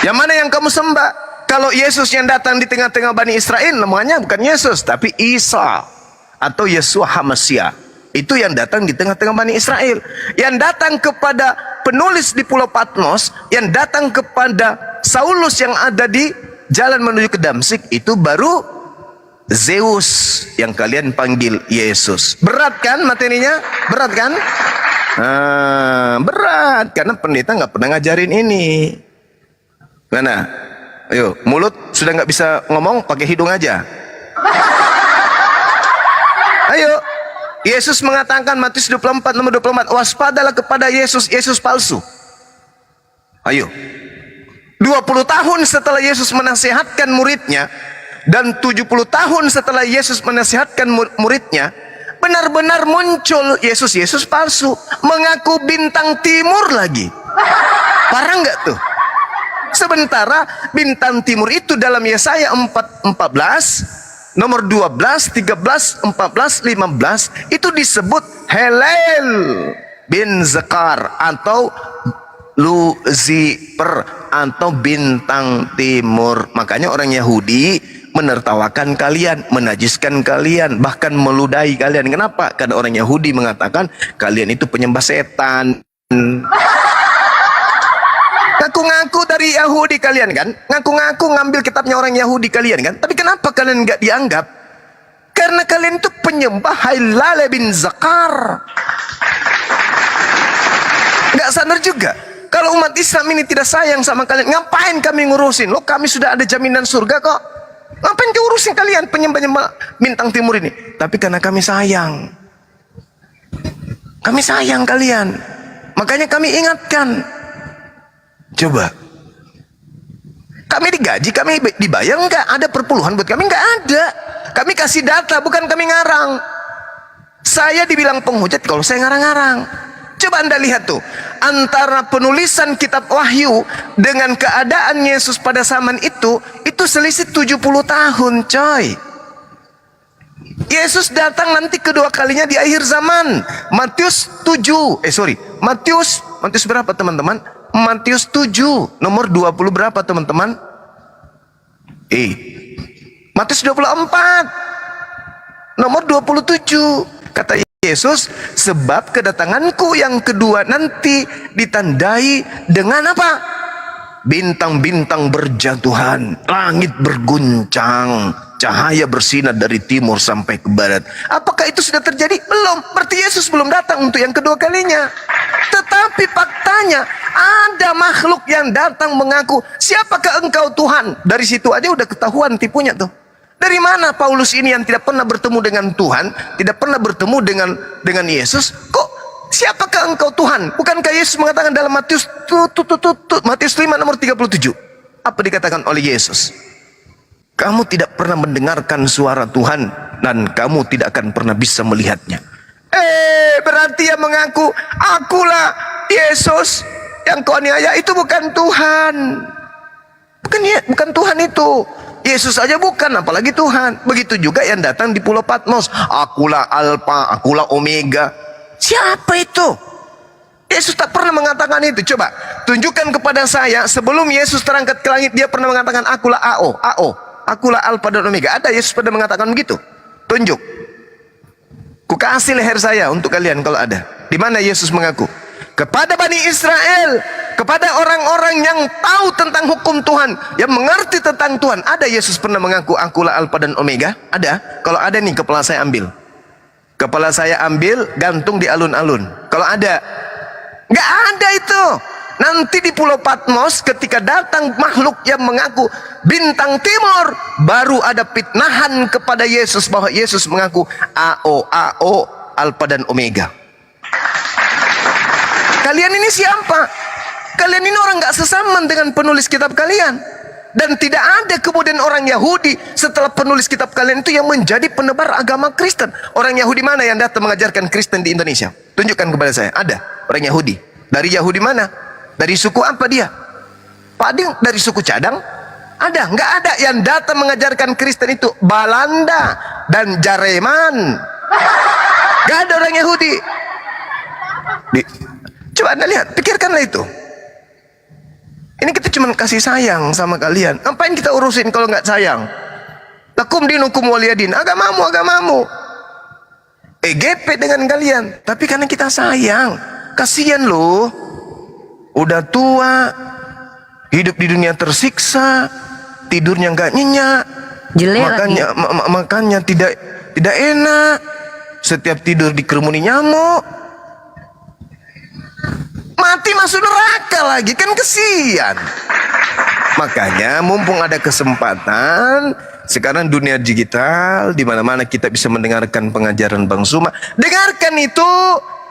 Yang mana yang kamu sembah? Kalau Yesus yang datang di tengah-tengah Bani Israel, namanya bukan Yesus, tapi Isa atau Yesua HaMasiah. Itu yang datang di tengah-tengah Bani Israel. Yang datang kepada penulis di Pulau Patmos, yang datang kepada Saulus yang ada di jalan menuju ke Damsik, itu baru Zeus yang kalian panggil Yesus. Berat kan materinya? Berat kan? Berat, karena pendeta nggak pernah ngajarin ini. Mana? Ayo, mulut sudah nggak bisa ngomong, pakai hidung aja. Ayo. Yesus mengatakan Matius 24 nomor 24, waspadalah kepada Yesus palsu. Ayo. 20 tahun setelah Yesus menasihatkan muridnya, dan 70 tahun setelah Yesus menasihatkan muridnya, benar-benar muncul Yesus palsu, mengaku bintang timur lagi. Parah nggak tuh? Sementara bintang timur itu dalam Yesaya 14 nomor 12, 13, 14, 15 itu disebut Helel bin Zakar atau Lucifer atau bintang timur. Makanya orang Yahudi menertawakan kalian, menajiskan kalian, bahkan meludahi kalian. Kenapa? Karena orang Yahudi mengatakan kalian itu penyembah setan. Ngaku-ngaku dari Yahudi kalian kan, ngaku-ngaku ngambil kitabnya orang Yahudi kalian kan, tapi kenapa kalian nggak dianggap? Karena kalian itu penyembah Helel bin Zakar. Nggak sadar juga kalau umat Islam ini tidak sayang sama kalian, ngapain kami ngurusin? Loh, kami sudah ada jaminan surga kok. Ngapain diurusin kalian penyembah bintang timur ini? Tapi karena kami sayang kalian, makanya kami ingatkan. Coba, kami digaji, kami dibayar enggak? Ada perpuluhan buat kami? Enggak ada. Kami kasih data, bukan kami ngarang. Saya dibilang penghujat kalau saya ngarang-ngarang. Coba Anda lihat tuh, antara penulisan kitab Wahyu dengan keadaan Yesus pada zaman itu selisih 70 tahun, coy. Yesus datang nanti kedua kalinya di akhir zaman. Matius berapa teman-teman? Matius 7 nomor 20 berapa teman-teman? Matius 24 nomor 27. Kata Yesus, sebab kedatanganku yang kedua nanti ditandai dengan apa? Bintang-bintang berjatuhan, langit berguncang, cahaya bersinar dari timur sampai ke barat. Apakah itu sudah terjadi? Belum. Berarti Yesus belum datang untuk yang kedua kalinya. Tetapi faktanya ada makhluk yang datang mengaku, siapakah engkau Tuhan? Dari situ aja udah ketahuan tipunya tuh. Dari mana Paulus ini yang tidak pernah bertemu dengan Tuhan, tidak pernah bertemu dengan Yesus, kok siapakah engkau Tuhan? Bukankah Yesus mengatakan dalam Matius 5 nomor 37? Apa dikatakan oleh Yesus? Kamu tidak pernah mendengarkan suara Tuhan dan kamu tidak akan pernah bisa melihatnya. Berarti yang mengaku akulah Yesus yang kau aniaya itu bukan Tuhan. Bukan Tuhan itu. Yesus aja bukan, apalagi Tuhan. Begitu juga yang datang di Pulau Patmos. Akulah Alfa, akulah Omega. Siapa itu? Yesus tak pernah mengatakan itu. Coba tunjukkan kepada saya sebelum Yesus terangkat ke langit dia pernah mengatakan akulah AO. Akulah Alfa dan Omega. Ada Yesus pernah mengatakan begitu? Tunjuk. Ku kasih leher saya untuk kalian kalau ada. Di mana Yesus mengaku? Kepada Bani Israel, kepada orang-orang yang tahu tentang hukum Tuhan, yang mengerti tentang Tuhan. Ada Yesus pernah mengaku akulah Alfa dan Omega? Ada? Kalau ada nih kepala saya ambil. Kepala saya ambil, gantung di alun-alun. Kalau ada? Nggak ada itu. Nanti di Pulau Patmos ketika datang makhluk yang mengaku bintang timur, baru ada fitnahan kepada Yesus bahwa Yesus mengaku AO, Alfa dan Omega. Kalian ini siapa? Kalian ini orang nggak sesaman dengan penulis kitab kalian. Dan tidak ada kemudian orang Yahudi setelah penulis kitab kalian itu yang menjadi penebar agama Kristen. Orang Yahudi mana yang datang mengajarkan Kristen di Indonesia? Tunjukkan kepada saya. Ada orang Yahudi. Dari Yahudi mana? Dari suku apa dia? Pak Ading dari suku Cadang? Ada? Nggak ada. Yang datang mengajarkan Kristen itu Belanda dan Jerman. Nggak ada orang Yahudi. Coba Anda lihat, pikirkanlah itu. Ini kita cuma kasih sayang sama kalian. Ngapain kita urusin kalau nggak sayang? Lakum dinukum waliyadin. Agamamu. EGP dengan kalian. Tapi karena kita sayang. Kasihan loh. Udah tua. Hidup di dunia tersiksa. Tidurnya nggak nyenyak. Jelek Makanya, lagi. makanya tidak enak. Setiap tidur dikerumuni nyamuk. Mati masuk neraka lagi, kan kesian. Makanya mumpung ada kesempatan, sekarang dunia digital, di mana-mana kita bisa mendengarkan pengajaran Bang Suma. Dengarkan itu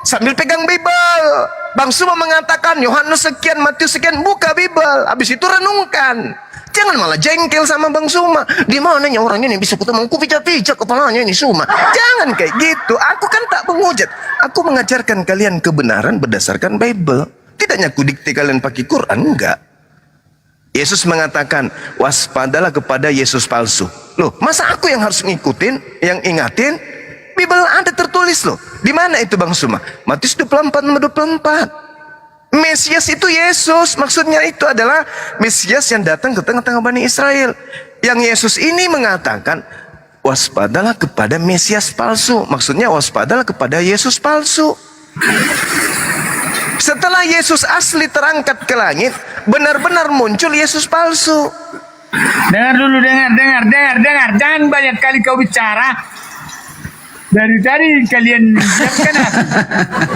sambil pegang Bible. Bang Suma mengatakan Yohanes sekian, Matius sekian, buka Bible. Habis itu renungkan. Jangan malah jengkel sama Bang Suma. Di mananya orang ini bisa ketemu, aku pijak-pijak kepalanya ini Suma. Jangan kayak gitu. Aku kan tak menghujat. Aku mengajarkan kalian kebenaran berdasarkan Bible. Tidaknya aku dikte kalian pakai Quran, enggak. Yesus mengatakan, waspadalah kepada Yesus palsu. Loh, masa aku yang harus ngikutin, yang ingatin? Bible ada tertulis loh. Di mana itu Bang Suma? Matius 24:24. Mesias itu Yesus. Maksudnya itu adalah Mesias yang datang ke tengah-tengah Bani Israel. Yang Yesus ini mengatakan, waspadalah kepada Mesias palsu. Maksudnya waspadalah kepada Yesus palsu. Setelah Yesus asli terangkat ke langit, benar-benar muncul Yesus palsu. Dengar dulu, dengar. Jangan banyak kali kau bicara. Dari tadi kalian siapkan aku.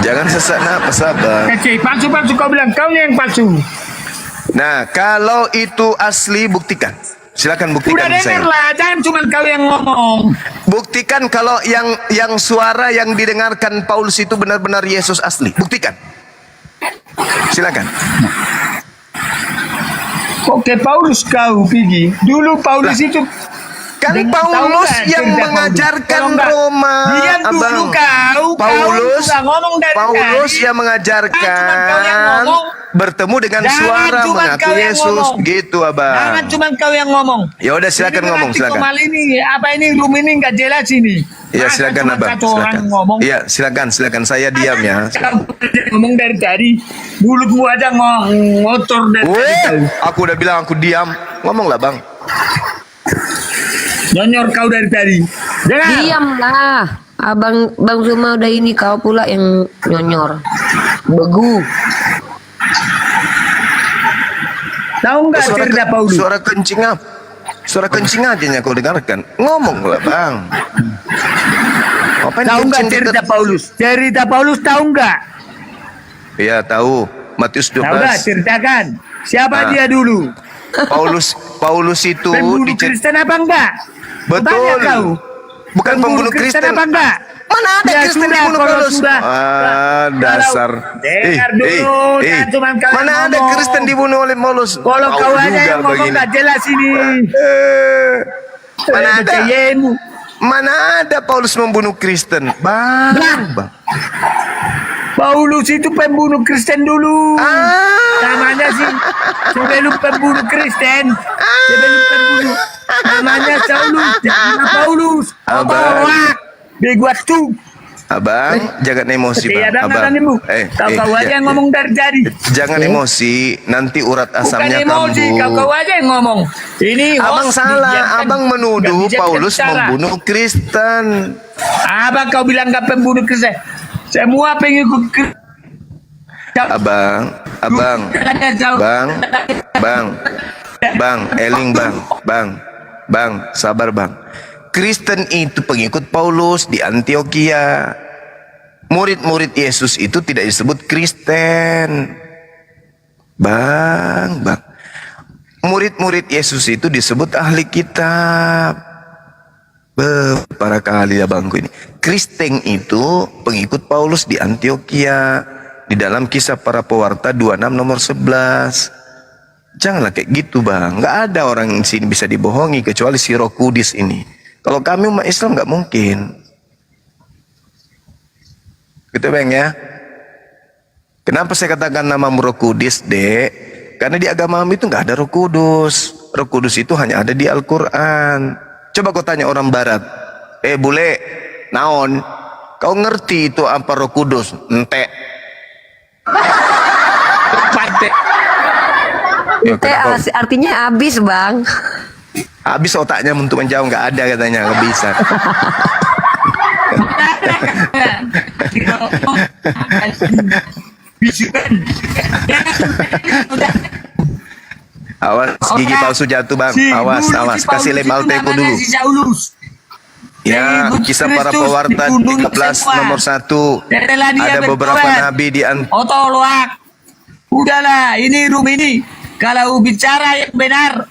Jangan sesak napas, Abang. Palsu kau bilang, kau yang palsu. Nah, kalau itu asli, buktikan. Silakan buktikan. Udah dengar lah, jangan cuma kau yang ngomong. Buktikan kalau yang suara yang didengarkan Paulus itu benar-benar Yesus asli. Buktikan. Silakan. Oke, Paulus kau pergi. Dulu Paulus itu Kan Paulus yang mengajarkan Roma, diam dulu Abang. Paulus ngomong dari Paulus tadi. yang mengajarkan Kau yang ngomong. bertemu dengan Jangan suara cuma mengaku kau yang Yesus, ngomong. gitu Abang. Jangan cuma kau yang ngomong. Ya udah silakan Ini ngomong, berarti silakan. Komal ini apa ini room ini nggak jelas ini. Iya Masa silakan cuma Abang, satu orang silakan. ngomong. Iya silakan saya diam ya. Kau ngomong dari tadi, mulutmu aja ngotor dari tadi. Weh, aku udah bilang aku diam. Ngomong lah Bang. Nyonyor kau dari tadi. Dengar. Diamlah. Bang Suma udah ini, kau pula yang nyonyor. Begu. Tahu nggak cerita Paulus? Suara kencing apa? Suara kencing aja yang kau dengarkan. Ngomong lah Bang. Apa Tahu nggak cerita Paulus? Cerita Paulus tahu nggak? Iya tahu. Matius 12. Tahu nggak? Ceritakan. Siapa dia dulu? Paulus itu Pembunuh Kristen apa enggak? Betul. Tanya kau. Bukan pembunuh Kristen. apa enggak? Mana ada Ya Kristen sudah, dibunuh kalau Paulus? sudah. Dasar. Dengar dulu, jangan cuman kau Mana yang ada ngomong. Kristen dibunuh oleh Paulus? Kalau Tahu kau aja juga yang ngomong begini. nggak jelas ini. Mana ada? Percayainmu. Mana ada Paulus membunuh Kristen? Bang. Paulus itu pembunuh Kristen dulu. Namanya sih sebelum pembunuh Kristen. Sebelum pembunuh. Namanya Saulus. Paulus. Abang. Beguat tuh. Abang, jangan emosi Bang. Tiada Abang. nadamu. Kau aja yang ngomong dari tadi. Jangan emosi, nanti urat Bukan asamnya emosi, kambuh. kau aja yang ngomong. Ini Abang host salah, didiamkan. abang menuduh Nggak bisa Paulus bicara. membunuh Kristen. Abang kau bilang gak pembunuh Kristen. Semua pengikut Kristen. Abang, Eling bang, sabar bang. Kristen itu pengikut Paulus di Antioquia. Murid-murid Yesus itu tidak disebut Kristen. Bang. Murid-murid Yesus itu disebut ahli kitab. Para kali ya bangku ini. Kristen itu pengikut Paulus di Antioquia. Di dalam Kisah Para Pewarta 26 nomor 11. Janganlah kayak gitu bang. Nggak ada orang di sini bisa dibohongi kecuali si Roh Kudus ini. Kalau kami umat Islam nggak mungkin. Gitu bang ya. Kenapa saya katakan nama Roh Kudus dek? Karena di agama kami itu nggak ada Roh Kudus. Roh Kudus itu hanya ada di Al-Quran. Coba kau tanya orang barat, bule, naon, kau ngerti itu apa Roh Kudus? Ente. Teh artinya habis, Bang. Habis otaknya untuk menjawab, nggak ada katanya, nggak bisa. Awas gigi palsu jatuh bang, awas awas, kasih lem Alteco dulu. Ya, kisah para pewarta 13 nomor 1. Ada beberapa nabi di Otoloak. Udahlah, ini room ini. Kalau bicara yang benar,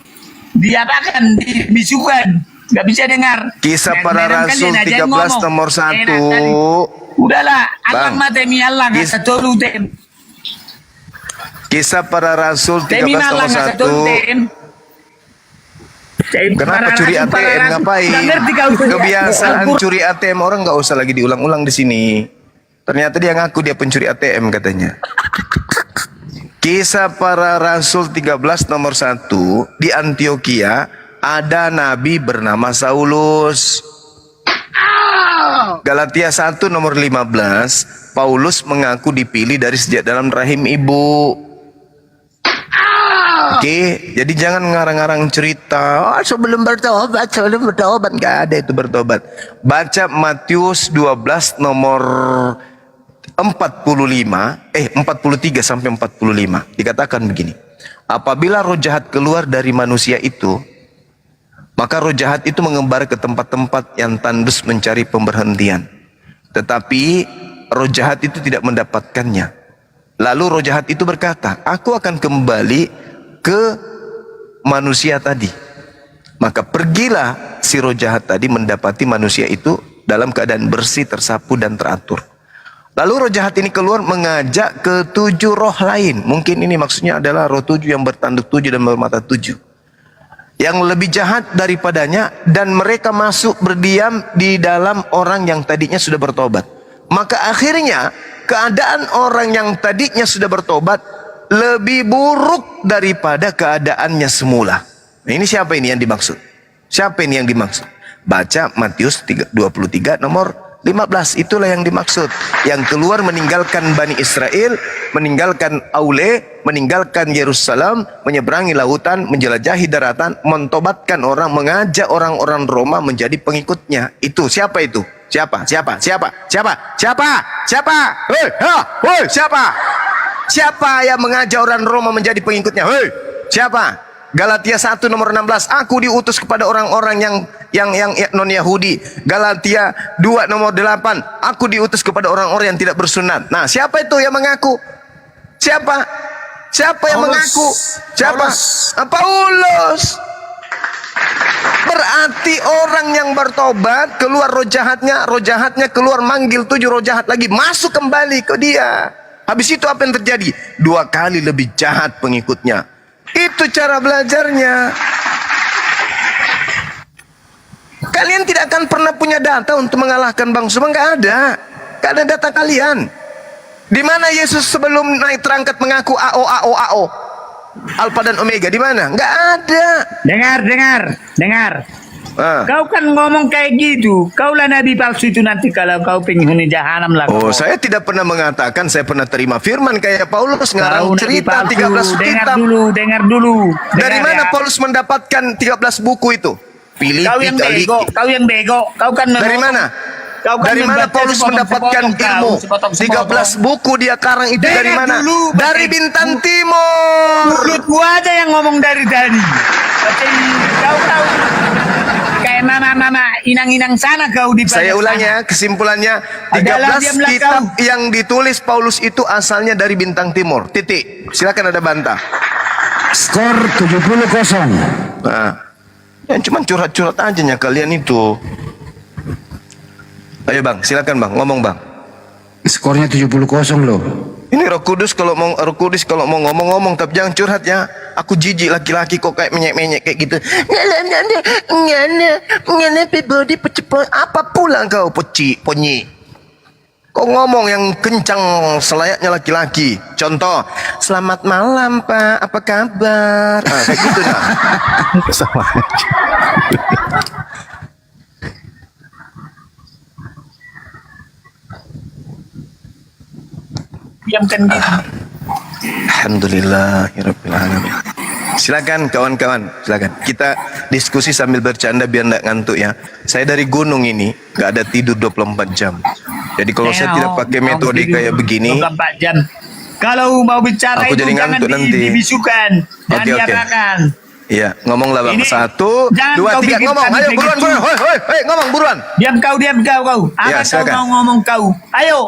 diapakan, dibisukan. Nggak bisa dengar. Kisah para rasul 13 nomor 1. Udahlah, akan matemi Allah nggak tolu tem. Kisah para rasul 13 nomor 1. Kenapa curi ATM ngapain? Kebiasaan curi ATM orang nggak usah lagi diulang-ulang di sini. Ternyata dia ngaku dia pencuri ATM katanya. Kisah para rasul 13 nomor 1. Di Antioquia ada nabi bernama Saulus. Galatia 1 nomor 15, Paulus mengaku dipilih dari sejak dalam rahim ibu. Oke, jadi jangan ngarang-ngarang cerita. Oh, sebelum bertobat, nggak ada itu bertobat. Baca Matius 12 nomor 43 sampai 45. Dikatakan begini. Apabila roh jahat keluar dari manusia itu, maka roh jahat itu mengembar ke tempat-tempat yang tandus mencari pemberhentian. Tetapi roh jahat itu tidak mendapatkannya. Lalu roh jahat itu berkata, aku akan kembali ke manusia tadi. Maka pergilah si roh jahat tadi mendapati manusia itu dalam keadaan bersih, tersapu dan teratur. Lalu roh jahat ini keluar mengajak ke 7 roh lain. Mungkin ini maksudnya adalah roh 7 yang bertanduk 7 dan bermata 7. Yang lebih jahat daripadanya, dan mereka masuk berdiam di dalam orang yang tadinya sudah bertobat. Maka akhirnya keadaan orang yang tadinya sudah bertobat lebih buruk daripada keadaannya semula. Nah, ini siapa ini yang dimaksud? Siapa ini yang dimaksud? Baca Matius 23 nomor 15, itulah yang dimaksud. Yang keluar meninggalkan Bani Israel, meninggalkan Aule, meninggalkan Yerusalem, menyeberangi lautan, menjelajahi daratan, mentobatkan orang, mengajak orang-orang Roma menjadi pengikutnya. Itu siapa itu? Siapa? Hei, siapa? Siapa yang mengajak orang Roma menjadi pengikutnya? Hei, siapa? Galatia 1 nomor 16, aku diutus kepada orang-orang yang non Yahudi. Galatia 2 nomor 8, aku diutus kepada orang-orang yang tidak bersunat. Nah, siapa itu yang mengaku? Siapa yang mengaku? Siapa? Paulus. Berarti orang yang bertobat, keluar roh jahatnya keluar manggil 7 roh jahat lagi, masuk kembali ke dia. Habis itu apa yang terjadi? 2 kali lebih jahat pengikutnya. Itu cara belajarnya. Kalian tidak akan pernah punya data untuk mengalahkan bangsa. Nggak ada data kalian. Di mana Yesus sebelum naik terangkat mengaku AO, Alpha dan Omega? Di mana? Nggak ada. Dengar. Kau kan ngomong kayak gitu. Kaulah nabi palsu itu nanti kalau kau penghuni jahanam lah. Oh, saya tidak pernah mengatakan saya pernah terima firman kayak Paulus ngarang cerita 13 kitab. Dengar dulu. Dari mana Paulus mendapatkan 13 buku itu? Kau yang bego. Kau kan dari mana? Dari mana Paulus mendapatkan ilmu? 13 buku dia karang itu dari mana? Dari bintang timur. Mulut gua aja yang ngomong dari tadi. Kau kayak mama inang-inang sana kau di. Saya ulang ya, kesimpulannya 13 kitab yang ditulis Paulus itu asalnya dari bintang timur. Titik. Silakan ada bantah. Skor 70-0. Nah, yang cuma curhat-curhat aja ya kalian itu. Ayo bang, silakan bang, ngomong bang. Skornya 70-0 loh. Ini Roh Kudus kalau mau ngomong-ngomong, tapi jangan curhat ya. Aku jijik laki-laki kok kayak menyek-menyek kayak gitu. Ngana, body pecepon. Apa pula kau ponyi? Kok ngomong yang kencang selayaknya laki-laki. Contoh, selamat malam Pak, apa kabar? Kayak gitu dah. Sama aja. Diamkan gitu. Alhamdulillahirabbil alamin. Silakan kawan-kawan, silakan. Kita diskusi sambil bercanda biar enggak ngantuk ya. Saya dari gunung ini enggak ada tidur 24 jam. Jadi kalau saya tidak pakai metode kayak begini, 24 jam. Kalau mau bicara aku itu jadi jangan ngantuk nanti. dibisukan, jangan Oke. diarahkan. Iya, ngomonglah Bang. Ini, 1, jangan 2, kau 3, bikin ngomong. kami Ayo begitu. buruan, hoi, ngomong buruan. Diam kau. Ya, Apa kau silakan. mau ngomong kau? Ayo.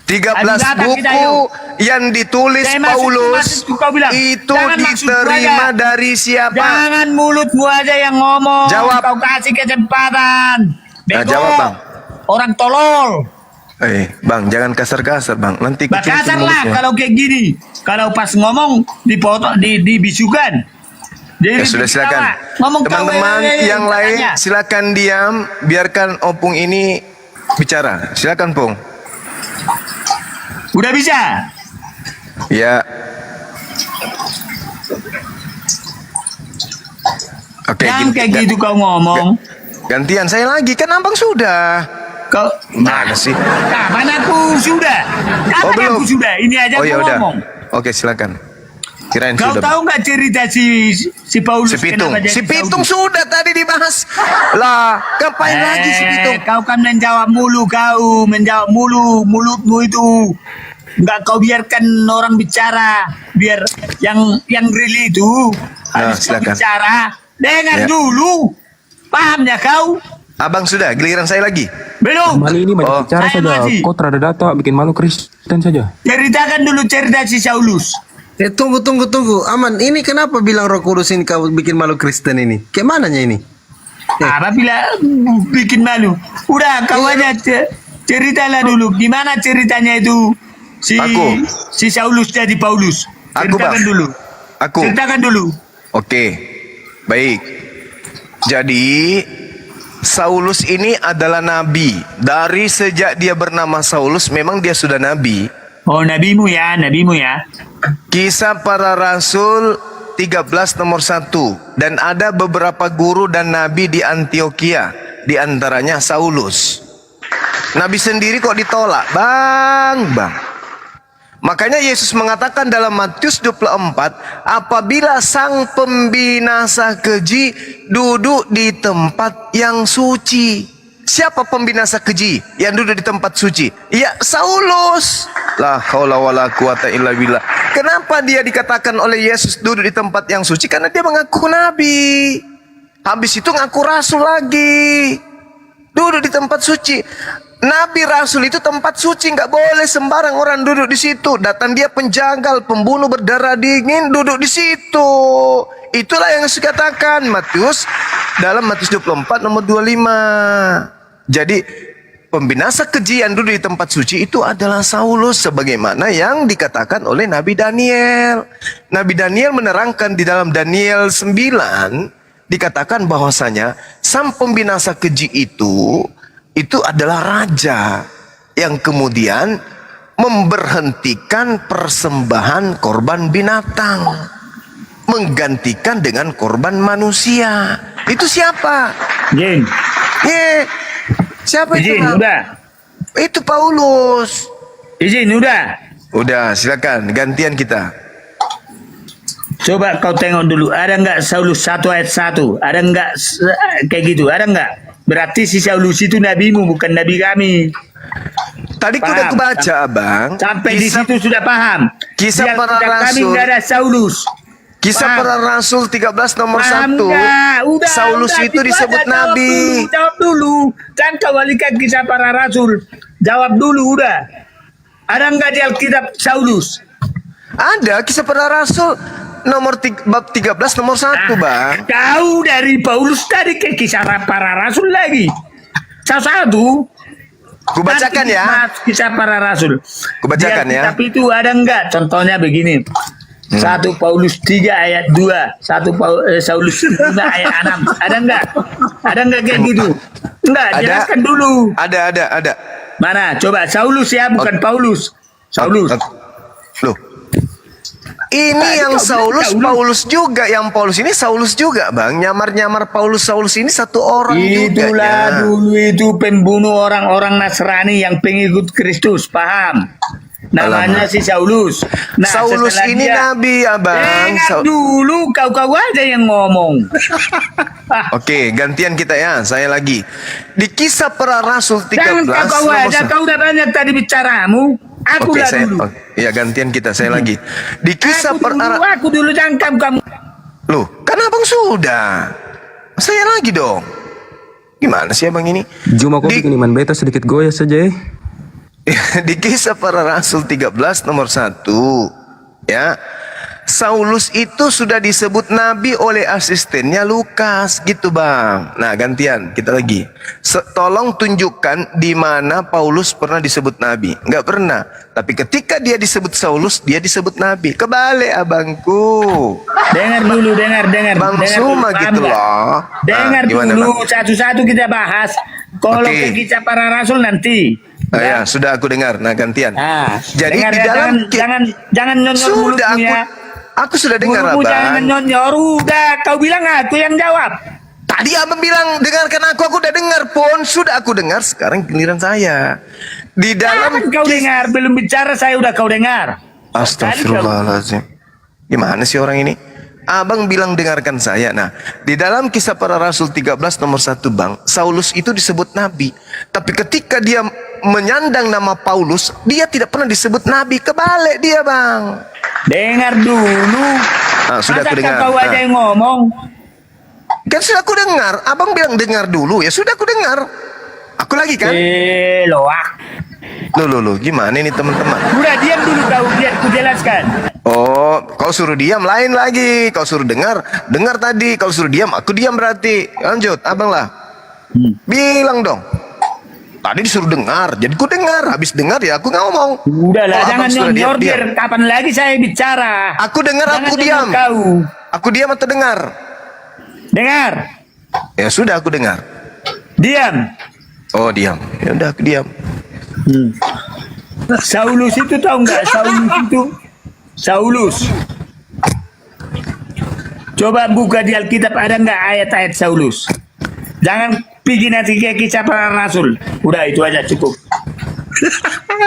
13 Aduh, datang kita, buku yuk. yang ditulis Saya maksud- Paulus maksudku kau bilang. itu Jangan maksudku diterima aja. dari siapa? Jangan mulutmu aja yang ngomong. Jawab. Kau kasih kesempatan. Nah, Bego. jawab, Bang. Orang tolol. Bang, jangan kasar-kasar, Bang. Nanti kucing Kasar lah mulutnya. kalau kayak gini. Kalau pas ngomong dipotong, dibisukan. Jadi Ya sudah, silakan. Ngomong kau, Teman-teman yang lain katanya. silakan diam, biarkan Opung ini bicara. Silakan, Pung. Udah bisa? Ya. Oke, Jangan kayak gitu kau ngomong. Gantian saya lagi, kan Abang sudah. Kau Mana sih? kapan aku sudah? Kapan belum. aku sudah? Ini aja Oh aku ya udah. ngomong. Oke, silakan. Kirain Kau sudah. tahu nggak cerita si Paulus? Si Pitung. kenapa jadi Si Pitung Saulus? sudah tadi dibahas. Lah, ngapain lagi si Pitung? Kau kan menjawab mulu mulutmu itu. Nggak kau biarkan orang bicara, biar yang really itu harus kau silakan. bicara. Dengar Ya. dulu, pahamnya kau? Abang sudah, giliran saya lagi. Belum. Mali ini banyak Oh. bicara Saya saja. masih. Kau terada data bikin malu Kristen saja. Ceritakan dulu cerita si Saulus. Tunggu. Aman, ini kenapa bilang Roh Kudus ini kau bikin malu Kristen ini? Kayak mananya ini? Apa bila bikin malu? Udah kau aja ceritalah dulu. Gimana ceritanya itu Aku. si Saulus jadi Paulus? Aku, Bang. Ceritakan dulu. Aku. Ceritakan dulu. Oke. Baik. Jadi Saulus ini adalah nabi. Dari sejak dia bernama Saulus memang dia sudah nabi. Oh, nabimu ya. Kisah Para Rasul 13 nomor 1. Dan ada beberapa guru dan nabi di Antioquia, di antaranya Saulus. Nabi sendiri kok ditolak, Bang. Makanya Yesus mengatakan dalam Matius 24, apabila sang pembinasa keji duduk di tempat yang suci. Siapa pembinasa keji yang duduk di tempat suci? Ya, Saulus. La haula wala quwata illa billah. Kenapa dia dikatakan oleh Yesus duduk di tempat yang suci? Karena dia mengaku nabi. Habis itu ngaku rasul lagi. Duduk di tempat suci. Nabi Rasul itu tempat suci, nggak boleh sembarang orang duduk di situ. Datang dia penjagal, pembunuh berdarah dingin, duduk di situ. Itulah yang dikatakan dalam Matius 24 nomor 25. Jadi pembinasa keji yang duduk di tempat suci itu adalah Saulus, sebagaimana yang dikatakan oleh Nabi Daniel. Nabi Daniel menerangkan di dalam Daniel 9 dikatakan bahwasanya sang pembinasa keji itu adalah raja yang kemudian memberhentikan persembahan korban binatang, menggantikan dengan korban manusia. Itu siapa? Jin. Siapa itu? Izin, Bang? udah. Itu Paulus. Izin, udah. Udah, silakan gantian kita. Coba kau tengok dulu, ada nggak Saulus 1 ayat 1? Ada nggak kayak gitu? Ada nggak? Berarti si Saulus itu nabimu, bukan nabi kami. Tadi Paham. udah kebaca, Abang. Sampai di situ sudah paham. Kisah Yang Para tidak kami Rasul. nggak ada Saulus. Kisah Paham. Para Rasul 13 nomor Paham 1. nggak? Udah, Saulus udah, itu aja, disebut nabi. Jawab dulu. Jangan kau balikan kisah para rasul. Jawab dulu udah. Ada nggak di Alkitab Saulus? Ada Kisah Para Rasul bab 13 nomor 1, Bang. Kau dari Paulus tadi ke kisah para rasul lagi. Satu. Kubacakan Nanti ya. mas kisah para rasul. Kubacakan Di ya. Alkitab itu ada nggak? Contohnya begini. 1 Paulus 3 ayat 2, Saulus 5 ayat 6. Ada enggak? Ada enggak kayak gitu? Enggak, Ada. jelaskan dulu. Ada. Mana? Coba Saulus ya, bukan Paulus. Saulus. Loh. Ini yang Saulus, Paulus juga. Yang Paulus ini Saulus juga, Bang. Nyamar-nyamar Saulus ini satu orang juga. Itulah dulu itu pembunuh orang-orang Nasrani yang pengikut Kristus, paham? Namanya si Saulus. Nah, Saulus setelah ini dia- nabi ya, Bang. Dulu kau aja yang ngomong. Oke, gantian kita ya. Saya lagi. Di Kisah Para Rasul 13. Jangan kau nomor aja, kau udah banyak tadi bicaramu. Aku Oke, lah saya, dulu. ya gantian kita. Saya lagi. Di Kisah Aku dulu jangan kamu. Loh, kan abang sudah. Saya lagi dong. Gimana sih abang ini? Cuma kau bikin iman beta sedikit goyah saja. Di Kisah Para Rasul 13 nomor 1. Ya. Saulus itu sudah disebut nabi oleh asistennya Lukas, gitu Bang. Nah, gantian, kita lagi. Tolong tunjukkan di mana Paulus pernah disebut nabi. Enggak pernah. Tapi ketika dia disebut Saulus, dia disebut nabi. Kebalik abangku. Dengar dulu, dengar. Bang dengar Suma dulu, gitu paham nggak? loh. Dengar Nah, gimana, dulu, Bang? satu-satu kita bahas. Kalau Oke. ke Kisah Para Rasul nanti. Ya, sudah aku dengar. Nah, gantian. Nah, Jadi dengar di ya, dalam jangan nyonyor sudah mulutmu ya. aku sudah dengar Mulutmu jangan abang. nyonyor. Udah, kau bilang aku yang jawab. Tadi abang bilang dengarkan aku udah dengar pun. Sudah aku dengar, sekarang giliran saya. Di dalam Kapan kau dengar? Belum bicara saya udah kau dengar. Astagfirullahaladzim. Gimana sih orang ini? Abang bilang dengarkan saya. Nah, di dalam Kisah Para Rasul 13 nomor 1 Bang, Saulus itu disebut nabi. Tapi ketika dia menyandang nama Paulus, dia tidak pernah disebut nabi. Kebalik dia Bang. Dengar dulu. Ah, sudah Masa aku dengar. kau aja Nah. yang ngomong. Kan sudah aku dengar. Abang bilang dengar dulu. Ya sudah aku dengar. Aku lagi kan? Loak. Loh, gimana ini teman-teman? Udah diam dulu kau, biar ku jelaskan. Oh, kau suruh diam lain lagi. Kau suruh dengar tadi. Kau suruh diam, aku diam berarti. Lanjut, abang lah. Bilang dong. Tadi disuruh dengar, jadi ku dengar. Habis dengar ya aku ngomong. Udahlah, Oh, jangan abang sudah nyonyor diam. biar kapan lagi saya bicara. Aku dengar, Jangan aku nyonyor diam. Kau. Aku diam atau dengar? Dengar. Ya sudah aku dengar. Diam. Oh diam. Ya udah aku diam. Saulus itu tahu nggak? Saulus itu. Saulus. Coba buka di Alkitab, ada nggak ayat-ayat Saulus? Jangan pergi nanti ke Kisah Para Rasul. Udah itu aja cukup.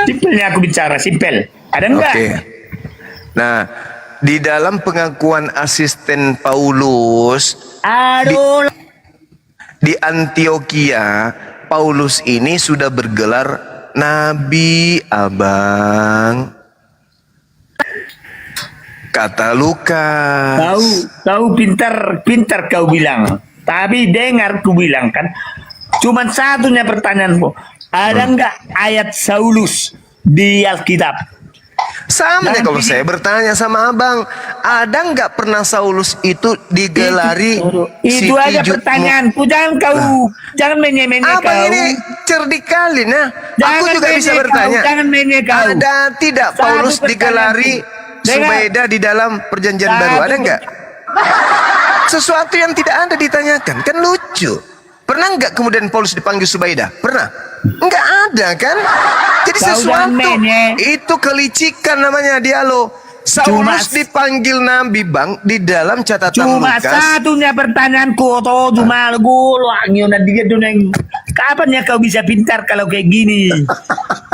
Simpelnya aku bicara, simpel. Ada nggak? Oke. Nah, di dalam pengakuan asisten Paulus Aduh. di Antioquia, Paulus ini sudah bergelar nabi, abang. Kata Lukas. Tahu pintar kau bilang. Tapi dengar ku bilang kan. Cuman satunya pertanyaanmu. Ada nggak ayat Saulus di Alkitab? Sama ya kalau saya bertanya sama abang, ada nggak pernah Saulus itu digelari Itu aja pertanyaanku. Jangan kau, jangan menye-menye kau. Abang ini cerdik kali, nah. Aku Jangan juga bisa menye bertanya. kau, jangan menye kau. Ada tidak Satu Paulus pertanyaanku. digelari Dengar. Subaidah di dalam perjanjian Satu baru? Ada nggak? Sesuatu yang tidak ada ditanyakan, kan lucu. Pernah nggak kemudian Paulus dipanggil Subaidah? Pernah? Nggak ada kan? Jadi Kau jangan sesuatu menye. itu kelicikan namanya dialog. Saulus dipanggil nabi Bang di dalam catatan Cuma Lukas. satunya pertanyaanku. Toh cuma gue ngionan dikit neng. Kapan ya kau bisa pintar kalau kayak gini?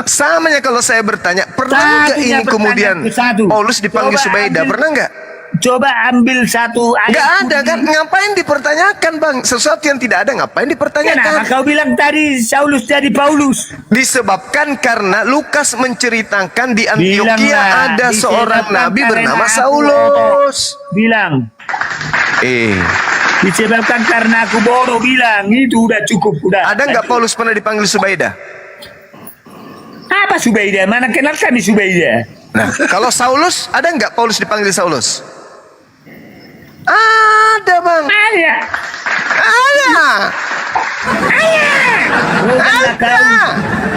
Samanya kalau saya bertanya, pernah nggak Satunya ini kemudian pertanyaanku, satu. Paulus dipanggil Coba Subaidah? ambil- Pernah nggak? Coba ambil satu ayat. Nggak ada kan? Ngapain dipertanyakan Bang? Sesuatu yang tidak ada ngapain Kenapa dipertanyakan? kau bilang tadi Saulus jadi Paulus? Disebabkan karena Lukas menceritakan di Antioquia Bilanglah, ada seorang disebabkan nabi karena bernama aku Saulus. Bilang. Disebabkan karena aku bodoh bilang. Itu udah cukup. Udah. Ada nggak Paulus pernah dipanggil Subaidah? Apa Subaidah? Mana kenal kami Subaidah? Nah, kalau Saulus, ada nggak Paulus dipanggil Saulus? Ada Bang. Ada. Ada. Bukanlah kau. Ada.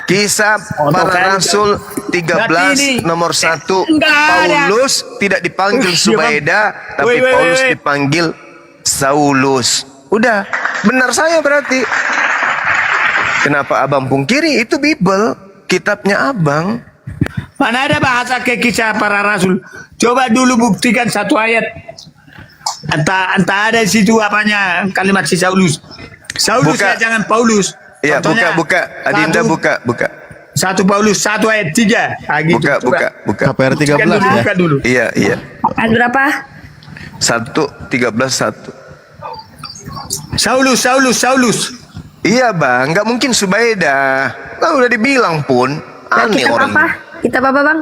Kisah Para Otokan. Rasul 13 Berarti ini nomor 1. enggak ada. Paulus tidak dipanggil Subaidah, tapi Woi. Paulus dipanggil Saulus. Udah, benar saya berarti. Kenapa abang pungkiri? Itu Bible. kitabnya abang. Mana ada bahasa ke kisah para rasul? Coba dulu buktikan satu ayat. Entah ada di situ apanya kalimat si Saulus. Saulus Buka. ya, jangan Paulus. Iya, Contohnya, buka. Adinda satu- buka. 1 Paulus 1 ayat 3. Ah, gitu. Coba. Buka. KPR 13 Buka dulu, ya. buka dulu. Iya. Ayat berapa? 1:13. Saulus. Iya bang, nggak mungkin Subaidah. Kan udah dibilang pun. Aneh Kitab orang. apa? Kitab apa bang?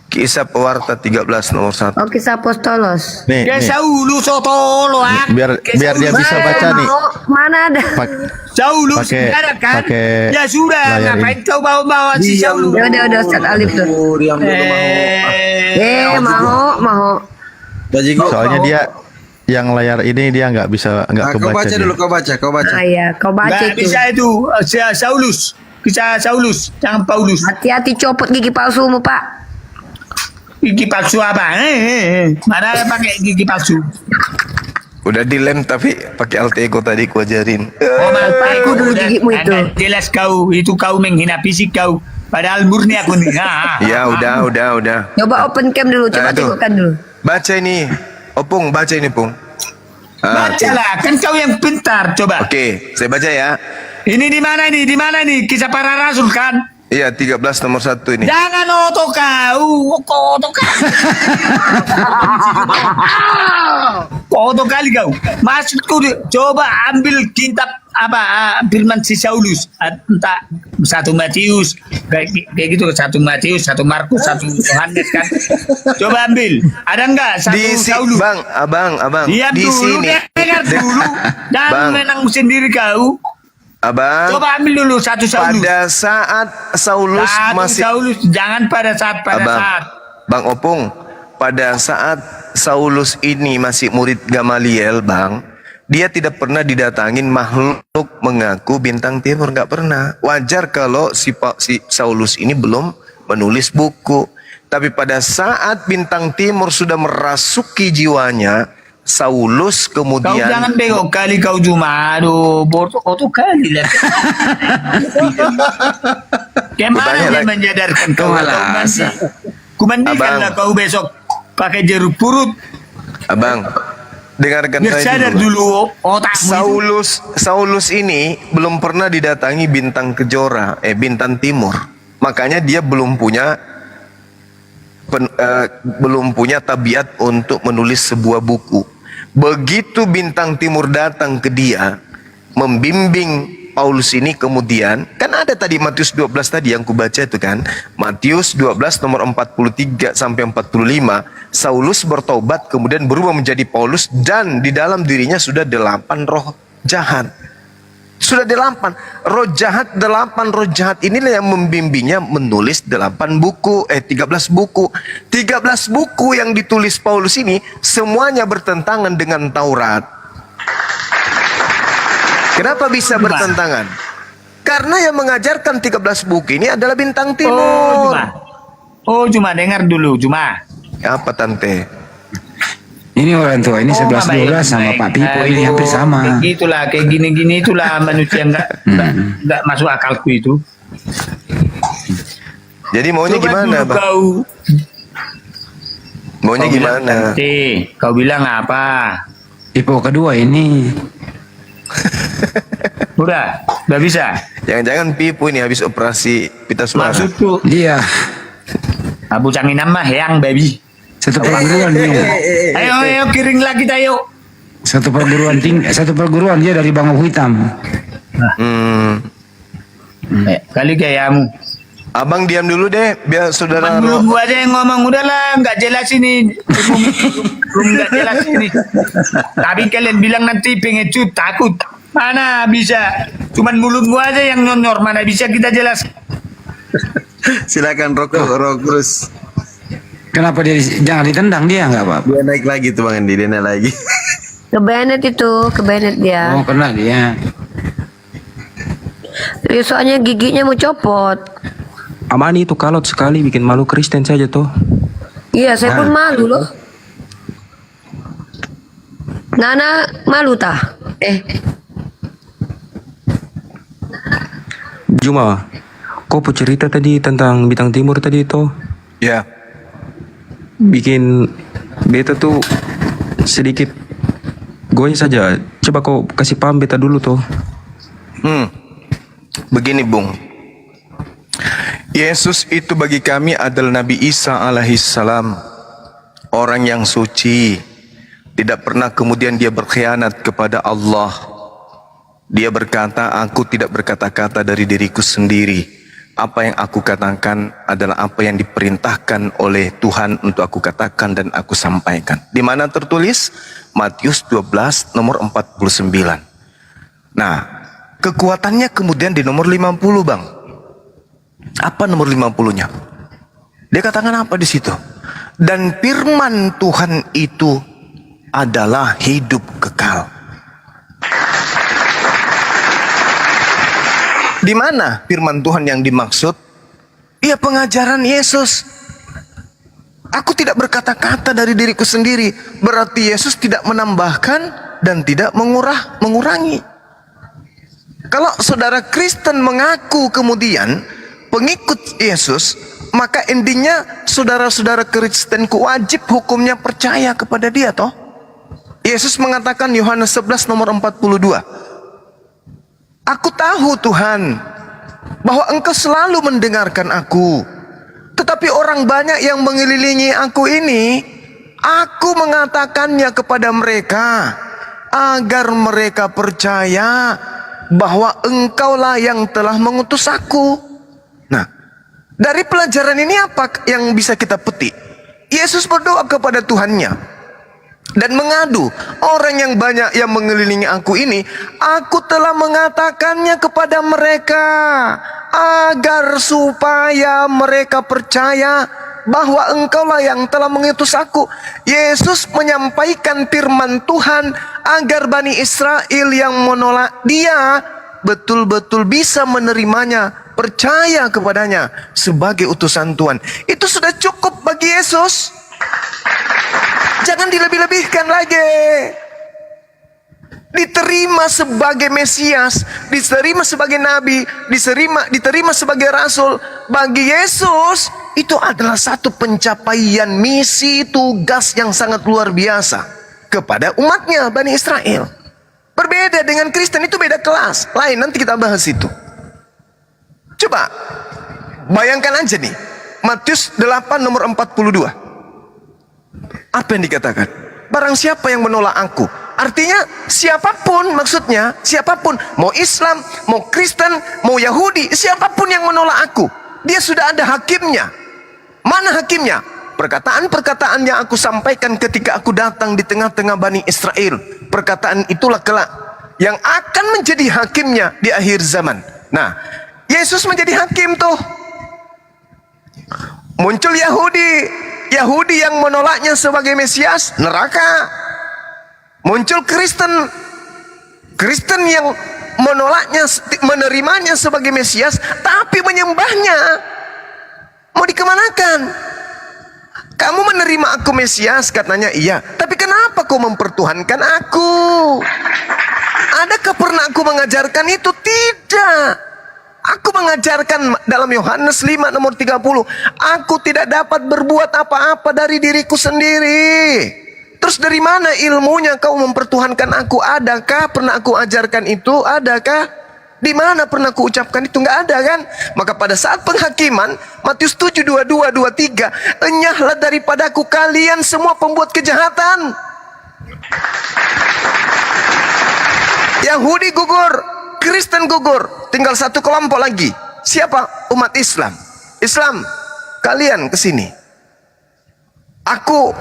Kisah Pewarta 13 nomor 1. Oh, kisah apostolos. Nih, Ya nih. Saulus otolo ah. Biar dia bisa baca nih. Mana ada? Saulus Pakai- ada kan? pakai Ya sudah, layar ngapain kau bawa si Saulus? Udah Ustaz Alif tuh. Diam dulu mau. Mau. Bajigo. Soalnya dia yang layar ini dia nggak Kau kebaca. baca dia. dulu, kau baca. Ah ya, kau baca Nggak itu. bisa itu Saulus. Kisah Saulus, jangan Paulus. Hati-hati copot gigi palsumu pak. Gigi palsu apa? Mana ada pakai gigi palsu? Udah dilem tapi pakai alter ego tadi ku ajarin. Aku dulu gigimu itu. Jelas itu kau menghina fisik kau. Padahal murni aku nih. Ya udah. Coba open cam dulu, coba Nah, tuh. tengokkan dulu. Baca ini. Opung, baca ini Pung. Bacalah, kan kau yang pintar. Coba. Oke, saya baca ya. Ini di mana nih? Di mana nih? Kisah para rasul kan? Iya, 13 nomor 1 ini. Jangan oto kau. Kau oto kau. Kau oto kali kau. Maksudku coba ambil kitab apa firman si Saulus. Entah 1 Matius kayak gitu, 1 Matius, 1 Markus, 1 Yohanes kan. Coba ambil. Ada enggak 1 Di Saulus? Bang, abang. Diam Di dulu, sini. dengar dulu. Jangan Bang. menang sendiri kau. Abang. Coba ambil dulu 1 Saulus. Pada saat Saulus Satu masih Saulus, jangan pada saat Abang, Bang Opung, pada saat Saulus ini masih murid Gamaliel, Bang, dia tidak pernah didatangin makhluk mengaku bintang timur, nggak pernah. Wajar kalau si Saulus ini belum menulis buku. Tapi pada saat bintang timur sudah merasuki jiwanya, Saulus Kau kemudian jangan bengok kali kau cuma aduh bodoh kali lah. Gimana Kutanya dia lagi. menjadarkan kau? Malas. Kumandikanlah kau besok pakai jeruk purut. Abang, dengarkan Biar saya sadar dulu. dulu otakmu itu. Saulus ini belum pernah didatangi bintang kejora, bintang timur. Makanya dia belum punya tabiat untuk menulis sebuah buku. Begitu bintang timur datang ke dia, membimbing Paulus ini, kemudian kan ada tadi Matius 12 tadi yang kubaca itu kan. Matius 12 nomor 43 sampai 45. Saulus bertobat kemudian berubah menjadi Paulus, dan di dalam dirinya sudah 8 roh jahat. Sudah 8 roh jahat. 8 roh jahat inilah yang membimbingnya menulis 13 buku. 13 buku yang ditulis Paulus ini semuanya bertentangan dengan Taurat. Kenapa bisa bertentangan? Karena yang mengajarkan 13 buku ini adalah bintang timur. Cuma dengar dulu, cuma. Apa tante? Ini orang tua, ini 11-12 sama Pak Pipo ini hampir sama. Kayak gitulah, kayak gini-gini itulah manusia nggak masuk akalku itu. Jadi maunya Coba gimana, dulu Bang? Maunya Kau bilang gimana? nanti, kau bilang apa? Pipo kedua ini. Udah bisa. Jangan-jangan Pipo ini habis operasi pita suara. Maksudku, Dia Abu Canginam mah yang baby. satu perguruan dia. Ayo kiring lagi tayo. Satu perguruan dia dari Bangau Hitam. Kali kayamu. Abang diam dulu deh, biar saudara. Belum gua aja yang ngomong, udahlah nggak jelas ini. Belum nggak jelas ini. Tapi kalian bilang nanti pengecut, takut. Mana bisa? Cuman mulut gua aja yang nyonyor, mana bisa kita jelas. Silakan Rokus. Kenapa dia jangan ditendang dia nggak Pak? Dia naik lagi tuh Bang Andi, dia naik lagi. Ke Bennett dia. Oh kena dia. Ya, soalnya giginya mau copot. Amani itu kalot sekali, bikin malu Kristen saja tuh. Iya, saya pun malu loh. Nana malu tah? Juma, kau cerita tadi tentang bintang timur tadi itu Ya. bikin beta tuh sedikit goyah saja. Coba kau kasih paham beta dulu tuh. Begini Bung, Yesus itu bagi kami adalah Nabi Isa alaihissalam, orang yang suci, tidak pernah kemudian dia berkhianat kepada Allah. Dia berkata, aku tidak berkata-kata dari diriku sendiri. Apa yang aku katakan adalah apa yang diperintahkan oleh Tuhan untuk aku katakan dan aku sampaikan. Di mana tertulis? Matius 12 nomor 49. Nah, kekuatannya kemudian di nomor 50, Bang. Apa nomor 50-nya? Dia katakan apa di situ? Dan firman Tuhan itu adalah hidup kekal. Di mana firman Tuhan yang dimaksud? Iya, pengajaran Yesus. Aku tidak berkata-kata dari diriku sendiri. Berarti Yesus tidak menambahkan dan tidak mengurangi. Kalau saudara Kristen mengaku kemudian pengikut Yesus, maka endingnya saudara-saudara Kristenku wajib hukumnya percaya kepada dia toh. Yesus mengatakan Yohanes 11 nomor 42. Aku tahu Tuhan bahwa engkau selalu mendengarkan aku. Tetapi orang banyak yang mengelilingi aku ini, aku mengatakannya kepada mereka agar mereka percaya bahwa engkaulah yang telah mengutus aku. Nah, dari pelajaran ini apa yang bisa kita petik? Yesus berdoa kepada Tuhannya dan mengadu, orang yang banyak yang mengelilingi aku ini, aku telah mengatakannya kepada mereka agar supaya mereka percaya bahwa engkaulah yang telah mengutus aku. Yesus menyampaikan firman Tuhan agar Bani Israel yang menolak dia betul-betul bisa menerimanya, percaya kepadanya sebagai utusan Tuhan. Itu sudah cukup bagi Yesus. Jangan dilebih-lebihkan lagi. Diterima sebagai Mesias, diterima sebagai Nabi, diterima sebagai Rasul. Bagi Yesus itu adalah satu pencapaian misi tugas yang sangat luar biasa kepada umatnya Bani Israel. Berbeda dengan Kristen, itu beda kelas. Lain, nanti kita bahas itu. Coba bayangkan aja nih, Matius 8 nomor 42. Apa yang dikatakan? Barang siapa yang menolak aku. Artinya siapapun, maksudnya siapapun, mau Islam, mau Kristen, mau Yahudi, siapapun yang menolak aku, dia sudah ada hakimnya. Mana hakimnya? Perkataan-perkataan yang aku sampaikan ketika aku datang di tengah-tengah Bani Israel. Perkataan itulah kelak yang akan menjadi hakimnya di akhir zaman. Nah, Yesus menjadi hakim tuh. Muncul Yahudi yang menolaknya sebagai Mesias, neraka. Muncul Kristen yang menolaknya, menerimanya sebagai Mesias, tapi menyembahnya. Mau dikemanakan? Kamu menerima aku Mesias, katanya iya. Tapi kenapa kau mempertuhankan aku? Adakah pernah aku mengajarkan itu? Tidak. Aku mengajarkan dalam Yohanes 5 nomor 30. Aku tidak dapat berbuat apa-apa dari diriku sendiri. Terus dari mana ilmunya kau mempertuhankan aku? Adakah pernah aku ajarkan itu? Adakah? Di mana pernah aku ucapkan itu? Enggak ada kan? Maka pada saat penghakiman, Matius 7, 22, 23, enyahlah daripadaku kalian semua pembuat kejahatan. Yahudi gugur, Kristen gugur, tinggal satu kelompok lagi. Siapa? Umat Islam. Islam, kalian kesini. Aku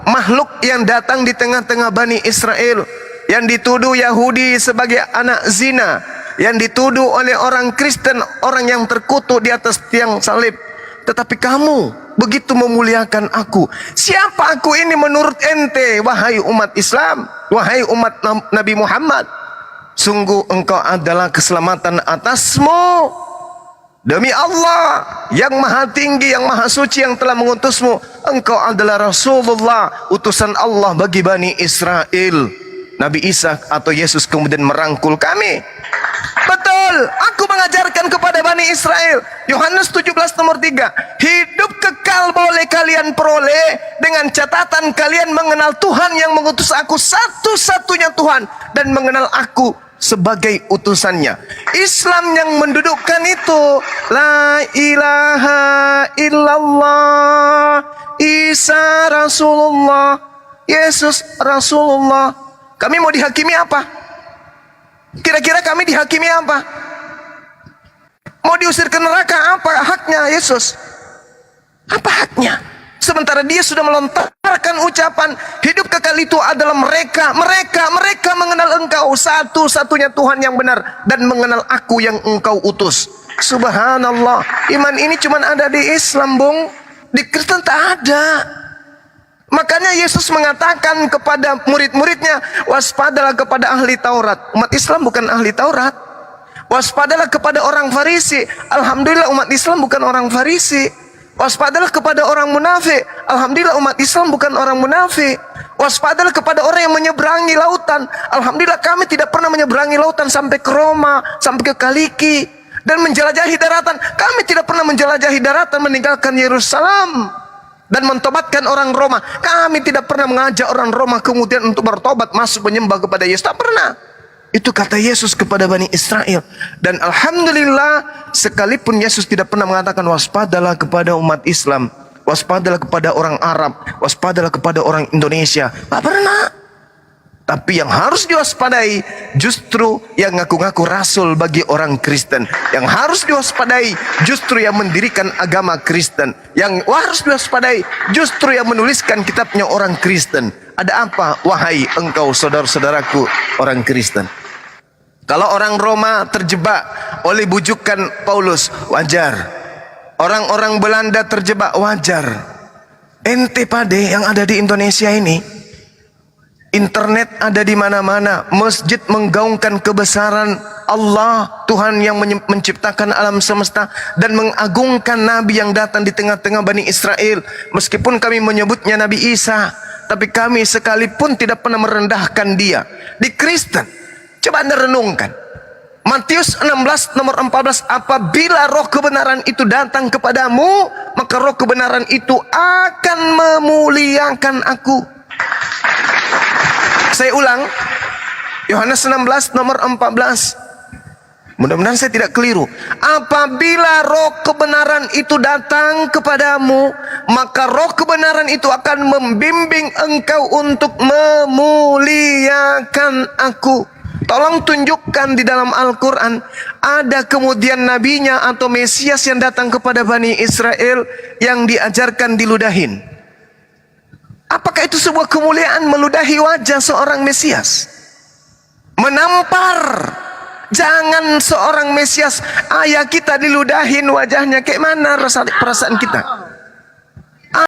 makhluk yang datang di tengah-tengah Bani Israel, yang dituduh Yahudi sebagai anak zina, yang dituduh oleh orang Kristen, orang yang terkutuk di atas tiang salib. Tetapi kamu begitu memuliakan aku. Siapa aku ini menurut ente, wahai umat Islam, wahai umat Nabi Muhammad? Sungguh engkau adalah keselamatan atasmu. Demi Allah yang maha tinggi, yang maha suci, yang telah mengutusmu, engkau adalah Rasulullah, utusan Allah bagi Bani Israel. Nabi Isa atau Yesus kemudian merangkul kami. Betul, aku mengajarkan kepada Bani Israel. Yohanes 17 nomor 3. Hidup kekal boleh kalian peroleh dengan catatan kalian mengenal Tuhan yang mengutus aku, satu-satunya Tuhan, dan mengenal aku sebagai utusannya. Islam yang mendudukkan itu la ilaha illallah, Isa Rasulullah, Yesus Rasulullah. Kami mau dihakimi apa? Kira-kira kami dihakimi apa? Mau diusir ke neraka apa haknya Yesus? Apa haknya? Sementara dia sudah melontarkan ucapan hidup kekal itu adalah mereka mengenal engkau satu-satunya Tuhan yang benar dan mengenal aku yang engkau utus. Subhanallah, iman ini cuma ada di Islam, Bung. Di Kristen tak ada. Makanya Yesus mengatakan kepada murid-muridnya, waspadalah kepada ahli Taurat. Umat Islam bukan ahli Taurat. Waspadalah kepada orang Farisi. Alhamdulillah umat Islam bukan orang Farisi. Waspadalah kepada orang munafik. Alhamdulillah umat Islam bukan orang munafik. Waspadalah kepada orang yang menyeberangi lautan. Alhamdulillah kami tidak pernah menyeberangi lautan sampai ke Roma, sampai ke Kaliki, dan menjelajahi daratan. Kami tidak pernah menjelajahi daratan meninggalkan Yerusalem dan mentobatkan orang Roma. Kami tidak pernah mengajak orang Roma kemudian untuk bertobat masuk menyembah kepada Yesus. Tak pernah. Itu kata Yesus kepada Bani Israel. Dan alhamdulillah, sekalipun Yesus tidak pernah mengatakan waspadalah kepada umat Islam, waspadalah kepada orang Arab, waspadalah kepada orang Indonesia. Tak pernah. Tapi yang harus diwaspadai justru yang ngaku-ngaku rasul bagi orang Kristen. Yang harus diwaspadai justru yang mendirikan agama Kristen. Yang harus diwaspadai justru yang menuliskan kitabnya orang Kristen. Ada apa wahai engkau saudara-saudaraku orang Kristen? Kalau orang Roma terjebak oleh bujukan Paulus, wajar. Orang-orang Belanda terjebak, wajar. Ente pade yang ada di Indonesia ini, internet ada di mana-mana, masjid menggaungkan kebesaran Allah, Tuhan yang menciptakan alam semesta dan mengagungkan Nabi yang datang di tengah-tengah Bani Israel. Meskipun kami menyebutnya Nabi Isa, tapi kami sekalipun tidak pernah merendahkan dia. Di Kristen, coba Anda renungkan. Matius 16 nomor 14, apabila roh kebenaran itu datang kepadamu, maka roh kebenaran itu akan memuliakan aku. Saya ulang, Yohanes 16 nomor 14. Mudah-mudahan saya tidak keliru. Apabila roh kebenaran itu datang kepadamu, maka roh kebenaran itu akan membimbing engkau untuk memuliakan aku. Tolong tunjukkan di dalam Al-Quran ada kemudian nabinya atau Mesias yang datang kepada Bani Israel yang diajarkan diludahin. Apakah itu sebuah kemuliaan meludahi wajah seorang Mesias? Menampar. Jangan seorang Mesias, ayah kita diludahin wajahnya, kayak mana perasaan kita?